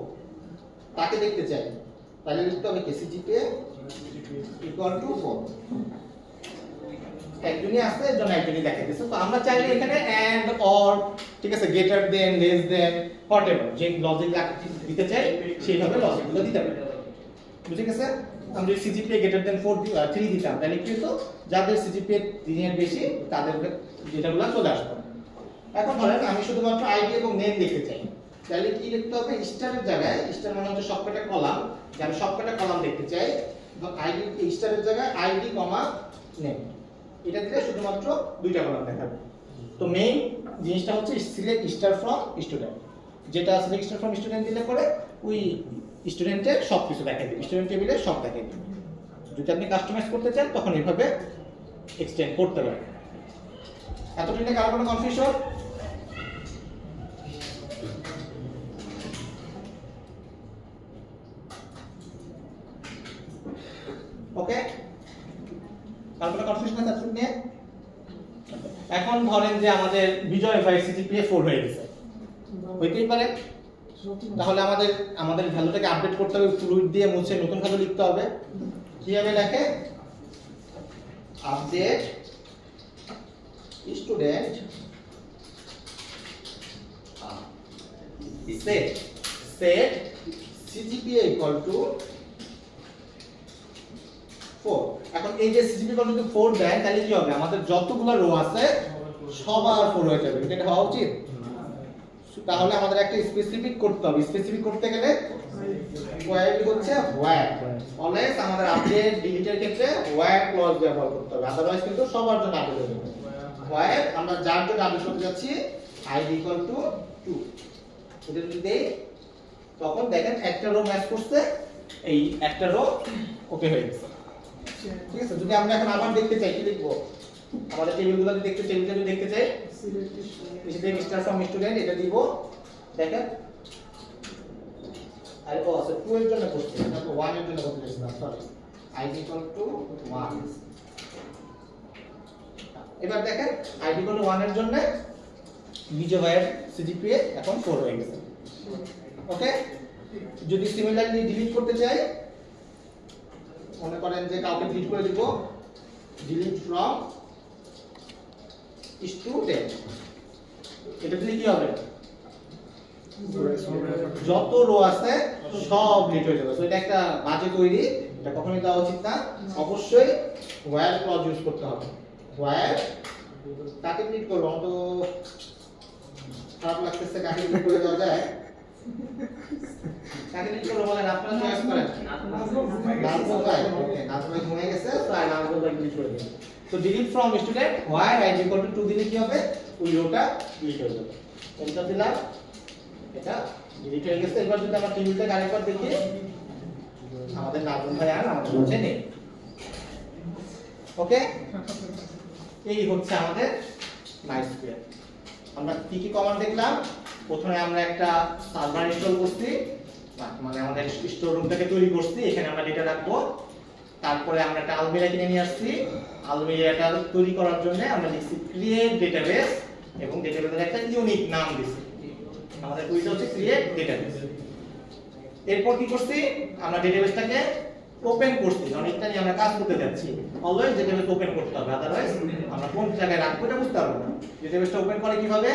S1: তাকে দেখতে চাই তাহলে লিখতে হবে কি? CGPA equal to 4। একজনই আসছে এর জন্য একজনই দেখাইতেছে। তো আমরা চাইলে এখানে এন্ড অর, ঠিক আছে, greater than, less than, whatever যে লজিক দিতে চাই সেইভাবে লজিকগুলো দিতে পারি। বুঝে গেছে? আমরা যদি সিজিপিএ গ্রেটার দেন 3 দিতাম তাহলে কি হতো? যাদের সিজিপিএ 3 এর বেশি তাদের ডেটাগুলো চলে আসবে। এখন ধরেন আমি শুধুমাত্র আইডি এবং নেম দেখতে চাই, তাহলে কি লিখতে হবে? স্টারের জায়গায়, স্টার মানে হচ্ছে সবকটা কলাম, যে আমি সবকটা কলাম দেখতে চাই, আইডি স্টারের জায়গায় আইডি কমা নেম, এটা দিলে শুধুমাত্র 2টা কলাম দেখাবে। তো মেইন জিনিসটা হচ্ছে সিলেক্ট স্টার ফ্রম স্টুডেন্ট, যেটা সিলেক্ট স্টার ফ্রম স্টুডেন্ট দিলে পরে ওই স্টুডেন্টের সব কিছু দেখাই দিবে, স্টুডেন্ট টেবিলে সব দেখাই দিবে। যদি আপনি কাস্টমাইজ করতে চান তখন এইভাবে এক্সটেন্ড করতে পারেন। এতদিনে কারো কোনো কনফিউশন? তারপরে কনফিউশন আছে নিয়ে এখন ধরেন যে আমাদের বিজয় ভাই সিজিপিএ 4 হয়ে গেছে, হইতেই পারে। তাহলে আমাদের ভ্যালুটাকে আপডেট করতে হবে, ফ্লুইড দিয়ে মুছে নতুন ভ্যালু লিখতে হবে। কিভাবে লেখে? Update student set CGPA equal to 4। এখন এই যে CGPA equal to 4 দেন, তাহলে কি হবে? আমাদের যতগুলো রো আছে সবার 4 হয়ে যাবে। এটা হওয়া উচিত। তাহলে আমাদের একটা স্পেসিফিক করতে হবে। স্পেসিফিক করতে গেলে হোয়াইল হচ্ছে হোয়াইল। অলওয়েজ আমাদের আপডেট ডিলিটের ক্ষেত্রে হোয়াইল ক্লজ ব্যবহার করতে হবে, আদারওয়াইজ কিন্তু সবার জন্য আপডেট হবে। হোয়াইল আমরা যার জন্য আপডেট করতে যাচ্ছি id equal to 2, এটা যদি দেই তখন দেখেন একটা রো ম্যাচ করছে, এই একটা রো ওকে হয়ে গেছে। ঠিক আছে, যদি আমরা এখন আবার দেখতে চাই কি লিখবো? আমাদের টেবিলগুলো যদি টেবিলটা যদি দেখতে চাই, সিলেক্ট স্টার ফ্রম স্টুডেন্ট এটা দিব। দেখেন আর ও আছে 2 এর জন্য করতে, তারপর 1 এর জন্য করতে যাচ্ছি, সরি id equal to 1। এবার দেখেন id equal to 1 এর জন্য বিজয় ভাইয়ের সিজিপিএ এখন 4 হয়ে গেছে। ওকে, যদি সিমিলারলি ডিলিট করতে চাই, মনে করেন যে কাউকে ডিলিট করে দিব, ডিলিট ফ্রম স্টুডেন্ট, এটা দিলে কি হবে? যত রো আছে সব ডিলিট হয়ে যাবে। সো এটা একটা বাজে তৈরি, এটা কখনোই দেওয়া উচিত না। অবশ্যই হোয়াইল ক্লজ ইউজ করতে হবে। হোয়াইল কাকে ডিলিট করব? তো খারাপ লাগতেছে, কাকে ডিলিট করে দেওয়া যায়? কাকে ডিলিট করব বলেন, আপনারা চয়েস করেন। নাজমুল ভাই, ওকে, নাজমুল ভাই ঘুমিয়ে গেছে, তাই নাজমুল ভাই ডিলিট করে দিন। তো delete from student while id equal to 2 দিলে কি হবে? ওই রোটা ডিলিট হয়ে যাবে। এন্টার দিলাম, এটা ডিলিট হয়ে গেছে। এবার যদি আমরা টেবিলটা আরেকবার দেখি, আমাদের নাজমুল ভাই আর আমাদের হচ্ছে নেই। ওকে, এই হচ্ছে আমাদের MySQL। আমরা কি কি কমান্ড দেখলাম? প্রথমে আমরা একটা সার্ভার ইনস্টল করছি, মানে আমাদের স্টোর রুমটাকে তৈরি করছি, এখানে আমরা ডেটা রাখবো। তারপরে আমরা একটা আলমিরা কিনে নিয়ে আসছি, আলমিরাটা তৈরি করার জন্য আমরা লিখছি ক্রিয়েট ডেটাবেস এবং ডেটাবেসের একটা ইউনিক নাম দিছি। আমাদের কুইজটা হচ্ছে ক্রিয়েট ডেটাবেস। এরপর কি করছি? আমরা ডেটাবেসটাকে ওপেন করছি, কারণ এটা নিয়ে আমরা কাজ করতে যাচ্ছি। অলওয়েজ ডেটাবেস ওপেন করতে হবে, আদারওয়াইজ আমরা কোন জায়গায় রাখবো এটা বুঝতে পারবো না। ডেটাবেসটা ওপেন করে কিভাবে?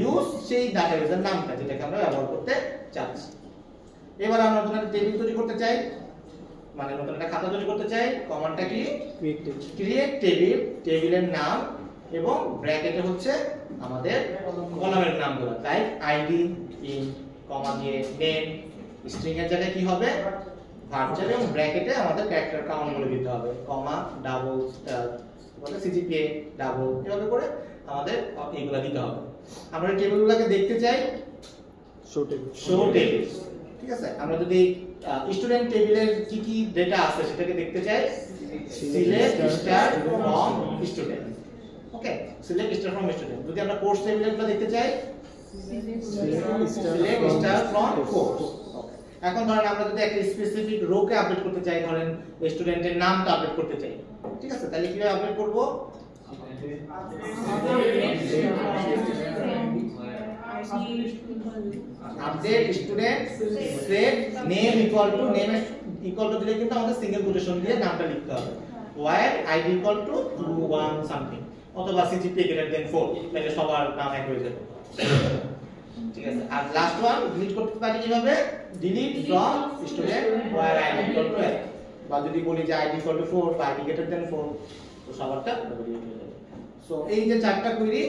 S1: ইউজ সেই ডেটাবেসের নামটা যেটাকে আমরা ব্যবহার করতে চাচ্ছি। এবার আমরা নতুন একটা টেবিল তৈরি করতে চাই, মানে নতুন একটা খাতা তৈরি করতে চাই। কমান্ডটা কি? ক্রিয়েট টেবিল, টেবিলের নাম এবং ব্র্যাকেটে হচ্ছে আমাদের কলামের নামগুলো। তাই আইডি ইন কমা দিয়ে নেম, স্ট্রিং এর জায়গায় কি হবে? ভার্চুয়াল, এবং ব্র্যাকেটে আমাদের ক্যারেক্টার কাউন্ট বলে দিতে হবে, কমা ডাবল বলে সিজিপিএ ডাবল, এভাবে করে আমাদের এইগুলা দিতে হবে। আমরা এই টেবিলগুলোকে দেখতে চাই শো টেবিল। ঠিক আছে, আমরা যদি স্টুডেন্ট টেবিলের কি কি ডেটা আছে সেটাকে দেখতে চাই, select star from student. Okay, select star from student. যদি আমরা কোর্স টেবিলগুলো দেখতে চাই, সিলেক্ট স্টার ফ্রম কোর্স। এখন ধরেন আমরা যদি একটা স্পেসিফিক রোকে আপডেট করতে চাই, ধরেন স্টুডেন্টের নামটা আপডেট করতে চাই, ঠিক আছে, তাহলে কিভাবে আপডেট করব? Update student set name equal to, name equal to দিলে কিন্তু আমাদের সিঙ্গেল কোটেশন দিয়ে নামটা লিখতে হবে। While ID equal to 1 something, অথবা সিজিপিএ গ্রেটার দেন 4, তাহলে সবার নাম এক হয়ে যাবে। ঠিক আছে, আর লাস্ট ওয়ান ডিলিট করতে পারি কিভাবে? Delete from student while ID equal to 1, বা যদি বলি যে আইডি ইকুয়াল টু 4 বা আইডি গ্রেটার দেন 4, তো সবারটা ডিলিট হয়ে যাবে। সো এই যে চারটা কোয়েরি,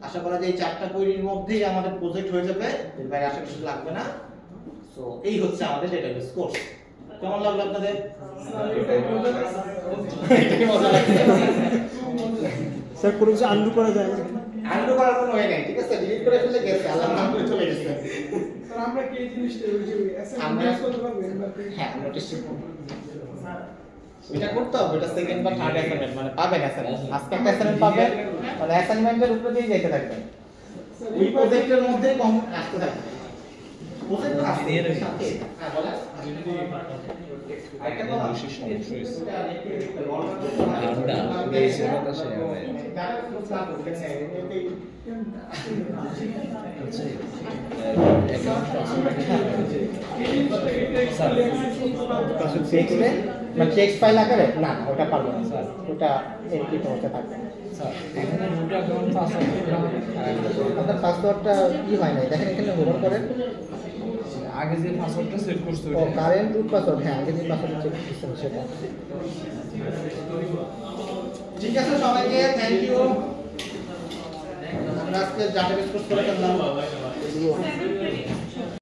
S1: আশা করা যায় এই চারটা কোয়েরির মধ্যেই আমাদের প্রজেক্ট হয়ে যাবে, এর বাইরে আশা কিছু লাগবে না। সো এই হচ্ছে আমাদের ডেটাবেস কোর্স। কেমন লাগলো আপনাদের?
S8: স্যার কোনো কিছু আনডু করা যায় না?
S1: আনডু করার কোনো ওয়ে নাই, ঠিক আছে, ডিলিট করে ফেলে গেছে, আল্লাহর নাম করে চলে গেছে।
S2: স্যার আমরা কি এই জিনিসটা ওই যে অ্যাসাইনমেন্ট করতে পারবো?
S1: হ্যাঁ, আমরা টেস্ট করব। এটা করতে হবে, এটা সেকেন্ড বা থার্ড অ্যাসাইনমেন্ট, মানে পাবেন অ্যাসাইনমেন্ট, আজকে একটা অ্যাসাইনমেন্ট পাবেন, মানে অ্যাসাইনমেন্টের উপরে দিয়ে যেতে থাকবেন, ওই প্রজেক্টের মধ্যে কম আসতে থাকবে। প্রসেস আছে এর সাথে হ্যাঁ বলেন আরেকটা কথা
S3: বিশেষ সমস্যা হয়েছে
S1: ওটা দেখতে দেখতে
S3: এটা পুরো সেটা আসে
S1: টেক্সটে মানে টেক্সট ফাইল আকারে না না ওটা পারবো না স্যার ওটা এনক্রিপ্ট হতে থাকবে
S3: স্যার এখানে রুট অ্যাকাউন্ট পাসওয়ার্ড
S1: আপনার পাসওয়ার্ডটা কি হয় না দেখেন এখানে হোমওয়ার্ক করেন
S3: আগে যে পাসওয়ার্ডটা সেট করতে
S1: ও কারেন্ট রুট পাসওয়ার্ড হ্যাঁ আগে যে পাসওয়ার্ড চেক করছেন সেটা ঠিক আছে সবাইকে থ্যাংক ইউ আমরা আজকে ডাটাবেস কোর্স করে ফেললাম